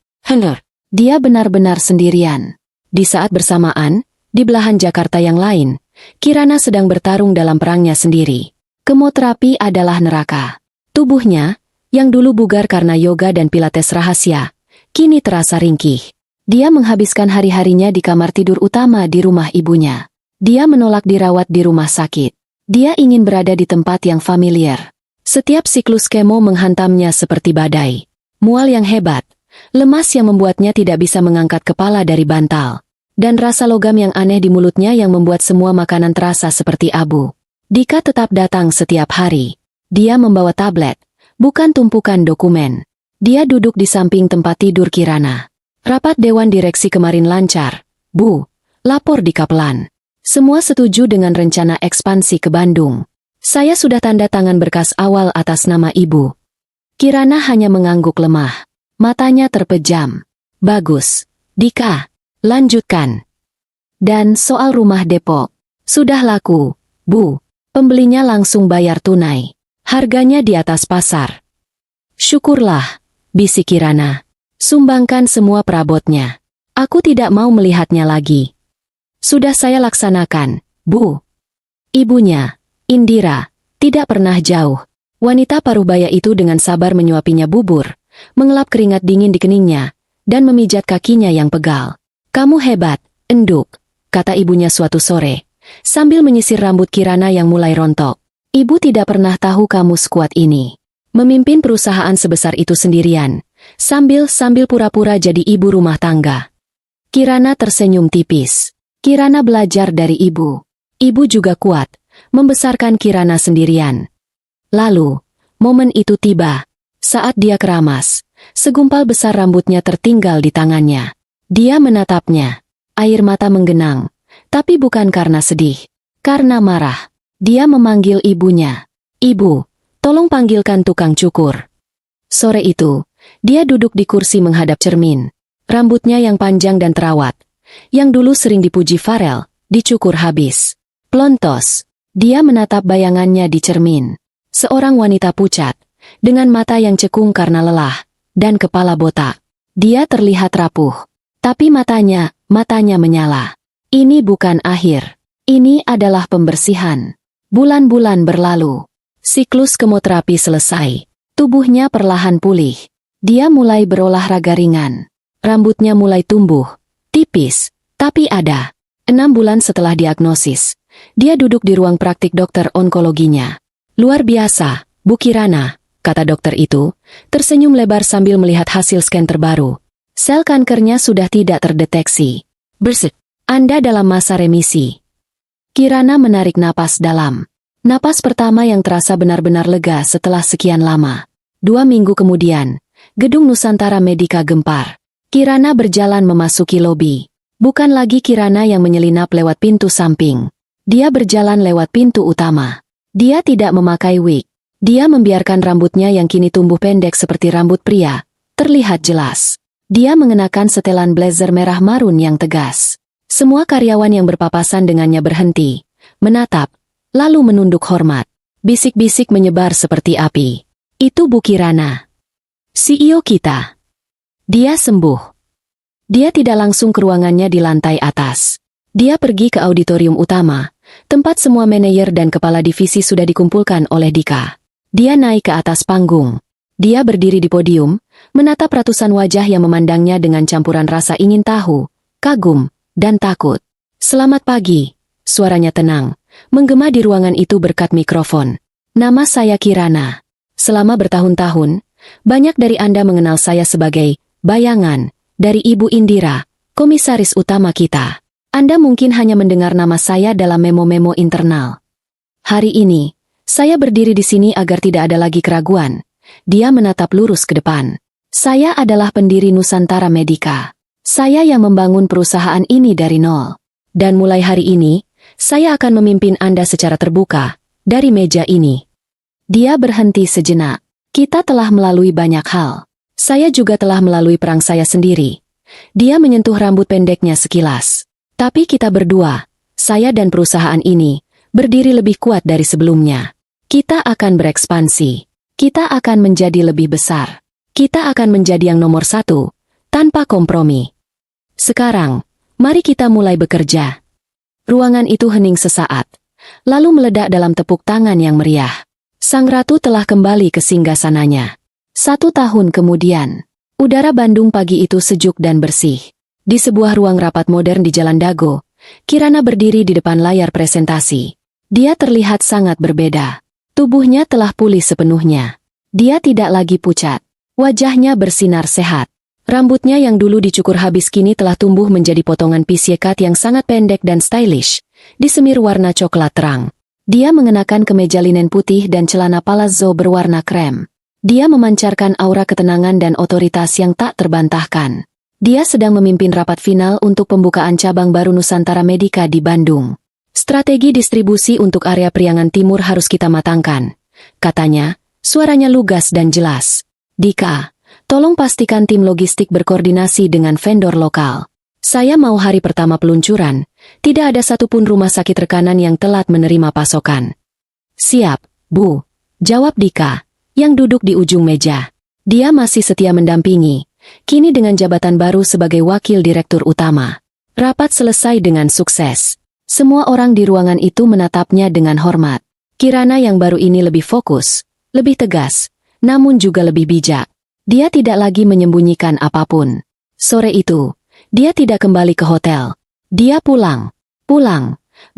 Dia benar-benar sendirian. Di saat bersamaan, di belahan Jakarta yang lain, Kirana sedang bertarung dalam perangnya sendiri. Kemoterapi adalah neraka. Tubuhnya, yang dulu bugar karena yoga dan pilates rahasia, kini terasa ringkih. Dia menghabiskan hari-harinya di kamar tidur utama di rumah ibunya. Dia menolak dirawat di rumah sakit. Dia ingin berada di tempat yang familiar. Setiap siklus kemo menghantamnya seperti badai. Mual yang hebat, lemas yang membuatnya tidak bisa mengangkat kepala dari bantal, dan rasa logam yang aneh di mulutnya yang membuat semua makanan terasa seperti abu. Dika tetap datang setiap hari. Dia membawa tablet, bukan tumpukan dokumen. Dia duduk di samping tempat tidur Kirana. Rapat dewan direksi kemarin lancar, Bu. Lapor di Kaplan. Semua setuju dengan rencana ekspansi ke Bandung. Saya sudah tanda tangan berkas awal atas nama Ibu. Kirana hanya mengangguk lemah. Matanya terpejam. Bagus. Dika, lanjutkan. Dan soal rumah Depok. Sudah laku, Bu. Pembelinya langsung bayar tunai. Harganya di atas pasar. Syukurlah, bisik Kirana. Sumbangkan semua perabotnya. Aku tidak mau melihatnya lagi. Sudah saya laksanakan, Bu. Ibunya, Indira, tidak pernah jauh. Wanita paruh baya itu dengan sabar menyuapinya bubur, mengelap keringat dingin di keningnya, dan memijat kakinya yang pegal. Kamu hebat, Enduk, kata ibunya suatu sore, sambil menyisir rambut Kirana yang mulai rontok. Ibu tidak pernah tahu kamu sekuat ini. Memimpin perusahaan sebesar itu sendirian, sambil pura-pura jadi ibu rumah tangga. Kirana tersenyum tipis. Kirana belajar dari ibu. Ibu juga kuat, membesarkan Kirana sendirian. Lalu, momen itu tiba. Saat dia keramas, segumpal besar rambutnya tertinggal di tangannya. Dia menatapnya. Air mata menggenang, tapi bukan karena sedih. Karena marah. Dia memanggil ibunya. Ibu, tolong panggilkan tukang cukur. Sore itu, dia duduk di kursi menghadap cermin. Rambutnya yang panjang dan terawat, yang dulu sering dipuji Farel, dicukur habis. Plontos. Dia menatap bayangannya di cermin. Seorang wanita pucat, dengan mata yang cekung karena lelah, dan kepala botak. Dia terlihat rapuh. Tapi matanya menyala. Ini bukan akhir. Ini adalah pembersihan. Bulan-bulan berlalu. Siklus kemoterapi selesai. Tubuhnya perlahan pulih. Dia mulai berolahraga ringan. Rambutnya mulai tumbuh. Tipis, tapi ada. 6 bulan setelah diagnosis, dia duduk di ruang praktik dokter onkologinya. Luar biasa, Bu Kirana, kata dokter itu, tersenyum lebar sambil melihat hasil scan terbaru. Sel kankernya sudah tidak terdeteksi. Berset, Anda dalam masa remisi. Kirana menarik napas dalam. Napas pertama yang terasa benar-benar lega setelah sekian lama. 2 minggu kemudian, gedung Nusantara Medika gempar. Kirana berjalan memasuki lobi. Bukan lagi Kirana yang menyelinap lewat pintu samping. Dia berjalan lewat pintu utama. Dia tidak memakai wig. Dia membiarkan rambutnya yang kini tumbuh pendek seperti rambut pria terlihat jelas. Dia mengenakan setelan blazer merah marun yang tegas. Semua karyawan yang berpapasan dengannya berhenti, menatap, lalu menunduk hormat. Bisik-bisik menyebar seperti api. Itu Bu Kirana, CEO kita. Dia sembuh. Dia tidak langsung ke ruangannya di lantai atas. Dia pergi ke auditorium utama, tempat semua manajer dan kepala divisi sudah dikumpulkan oleh Dika. Dia naik ke atas panggung. Dia berdiri di podium, menatap ratusan wajah yang memandangnya dengan campuran rasa ingin tahu, kagum, dan takut. Selamat pagi, suaranya tenang, menggema di ruangan itu berkat mikrofon. Nama saya Kirana. Selama bertahun-tahun, banyak dari Anda mengenal saya sebagai bayangan dari Ibu Indira, komisaris utama kita. Anda mungkin hanya mendengar nama saya dalam memo-memo internal. Hari ini, saya berdiri di sini agar tidak ada lagi keraguan. Dia menatap lurus ke depan. Saya adalah pendiri Nusantara Medika. Saya yang membangun perusahaan ini dari nol. Dan mulai hari ini, saya akan memimpin Anda secara terbuka, dari meja ini. Dia berhenti sejenak. Kita telah melalui banyak hal. Saya juga telah melalui perang saya sendiri. Dia menyentuh rambut pendeknya sekilas. Tapi kita berdua, saya dan perusahaan ini, berdiri lebih kuat dari sebelumnya. Kita akan berekspansi. Kita akan menjadi lebih besar. Kita akan menjadi yang nomor 1, tanpa kompromi. Sekarang, mari kita mulai bekerja. Ruangan itu hening sesaat, lalu meledak dalam tepuk tangan yang meriah. Sang ratu telah kembali ke singgasananya. 1 tahun kemudian, udara Bandung pagi itu sejuk dan bersih. Di sebuah ruang rapat modern di Jalan Dago, Kirana berdiri di depan layar presentasi. Dia terlihat sangat berbeda. Tubuhnya telah pulih sepenuhnya. Dia tidak lagi pucat. Wajahnya bersinar sehat. Rambutnya yang dulu dicukur habis kini telah tumbuh menjadi potongan pisce cut yang sangat pendek dan stylish, disemir warna coklat terang. Dia mengenakan kemeja linen putih dan celana palazzo berwarna krem. Dia memancarkan aura ketenangan dan otoritas yang tak terbantahkan. Dia sedang memimpin rapat final untuk pembukaan cabang baru Nusantara Medika di Bandung. Strategi distribusi untuk area Priangan Timur harus kita matangkan, katanya, suaranya lugas dan jelas. Dika, tolong pastikan tim logistik berkoordinasi dengan vendor lokal. Saya mau hari pertama peluncuran, tidak ada satupun rumah sakit rekanan yang telat menerima pasokan. Siap, Bu, jawab Dika, yang duduk di ujung meja. Dia masih setia mendampingi, kini dengan jabatan baru sebagai wakil direktur utama. Rapat selesai dengan sukses. Semua orang di ruangan itu menatapnya dengan hormat. Kirana yang baru ini lebih fokus, lebih tegas, namun juga lebih bijak. Dia tidak lagi menyembunyikan apapun. Sore itu, dia tidak kembali ke hotel. Dia pulang.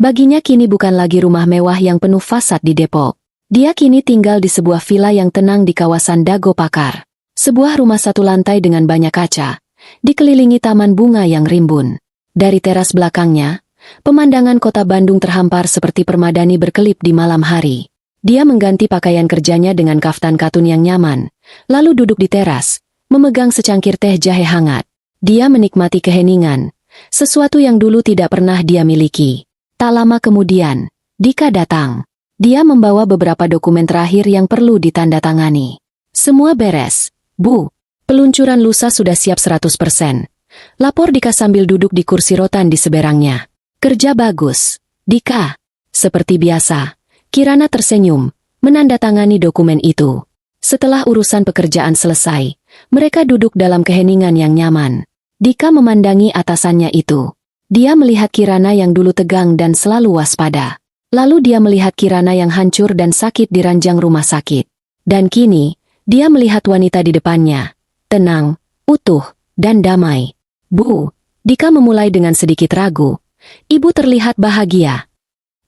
Baginya kini bukan lagi rumah mewah yang penuh fasad di Depok. Dia kini tinggal di sebuah villa yang tenang di kawasan Dago Pakar. Sebuah rumah 1 lantai dengan banyak kaca, dikelilingi taman bunga yang rimbun. Dari teras belakangnya, pemandangan kota Bandung terhampar seperti permadani berkelip di malam hari. Dia mengganti pakaian kerjanya dengan kaftan katun yang nyaman, lalu duduk di teras, memegang secangkir teh jahe hangat. Dia menikmati keheningan, sesuatu yang dulu tidak pernah dia miliki. Tak lama kemudian, Dika datang. Dia membawa beberapa dokumen terakhir yang perlu ditandatangani. Semua beres, Bu. Peluncuran lusa sudah siap 100%. Lapor Dika sambil duduk di kursi rotan di seberangnya. Kerja bagus, Dika. Seperti biasa, Kirana tersenyum, menandatangani dokumen itu. Setelah urusan pekerjaan selesai, mereka duduk dalam keheningan yang nyaman. Dika memandangi atasannya itu. Dia melihat Kirana yang dulu tegang dan selalu waspada. Lalu dia melihat Kirana yang hancur dan sakit di ranjang rumah sakit. Dan kini, dia melihat wanita di depannya. Tenang, utuh, dan damai. Bu, Dika memulai dengan sedikit ragu. Ibu terlihat bahagia.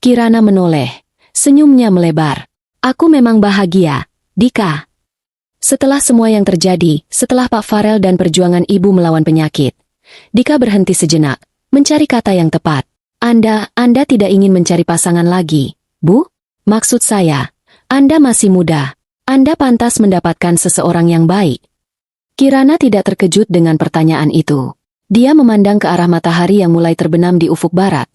Kirana menoleh. Senyumnya melebar. Aku memang bahagia, Dika. Setelah semua yang terjadi, setelah Pak Farel dan perjuangan ibu melawan penyakit, Dika berhenti sejenak, mencari kata yang tepat. Anda tidak ingin mencari pasangan lagi, Bu? Maksud saya, Anda masih muda. Anda pantas mendapatkan seseorang yang baik. Kirana tidak terkejut dengan pertanyaan itu. Dia memandang ke arah matahari yang mulai terbenam di ufuk barat,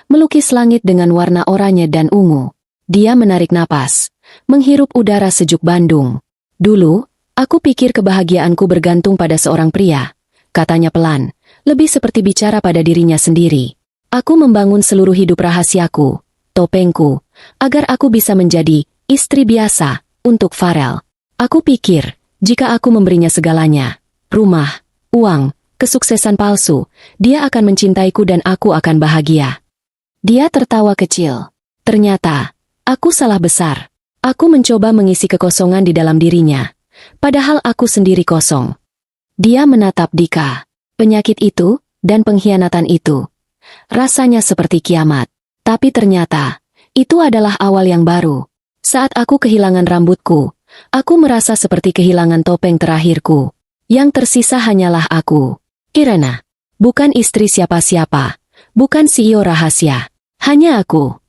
melukis langit dengan warna oranye dan ungu. Dia menarik napas, menghirup udara sejuk Bandung. Dulu, aku pikir kebahagiaanku bergantung pada seorang pria, katanya pelan, lebih seperti bicara pada dirinya sendiri. Aku membangun seluruh hidup rahasiaku, topengku, agar aku bisa menjadi istri biasa untuk Farel. Aku pikir, jika aku memberinya segalanya, rumah, uang, kesuksesan palsu, dia akan mencintaiku dan aku akan bahagia. Dia tertawa kecil. Ternyata, aku salah besar. Aku mencoba mengisi kekosongan di dalam dirinya, padahal aku sendiri kosong. Dia menatap Dika. Penyakit itu, dan pengkhianatan itu. Rasanya seperti kiamat. Tapi ternyata, itu adalah awal yang baru. Saat aku kehilangan rambutku, aku merasa seperti kehilangan topeng terakhirku. Yang tersisa hanyalah aku. Kirana. Bukan istri siapa-siapa. Bukan CEO rahasia. Hanya aku.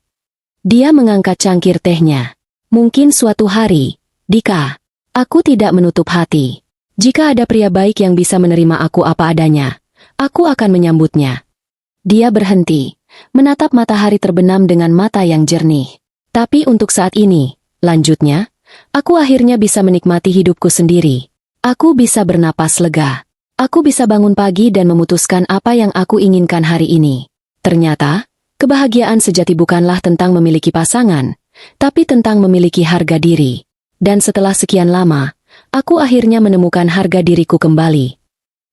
Dia mengangkat cangkir tehnya. Mungkin suatu hari, Dika, aku tidak menutup hati. Jika ada pria baik yang bisa menerima aku apa adanya, aku akan menyambutnya. Dia berhenti, menatap matahari terbenam dengan mata yang jernih. Tapi untuk saat ini, lanjutnya, aku akhirnya bisa menikmati hidupku sendiri. Aku bisa bernapas lega. Aku bisa bangun pagi dan memutuskan apa yang aku inginkan hari ini. Ternyata, kebahagiaan sejati bukanlah tentang memiliki pasangan, tapi tentang memiliki harga diri. Dan setelah sekian lama, aku akhirnya menemukan harga diriku kembali.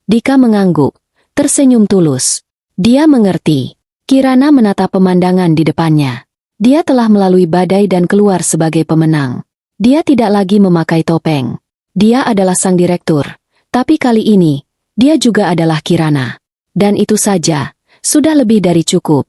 Dika mengangguk, tersenyum tulus. Dia mengerti. Kirana menatap pemandangan di depannya. Dia telah melalui badai dan keluar sebagai pemenang. Dia tidak lagi memakai topeng. Dia adalah sang direktur. Tapi kali ini, dia juga adalah Kirana. Dan itu saja, sudah lebih dari cukup.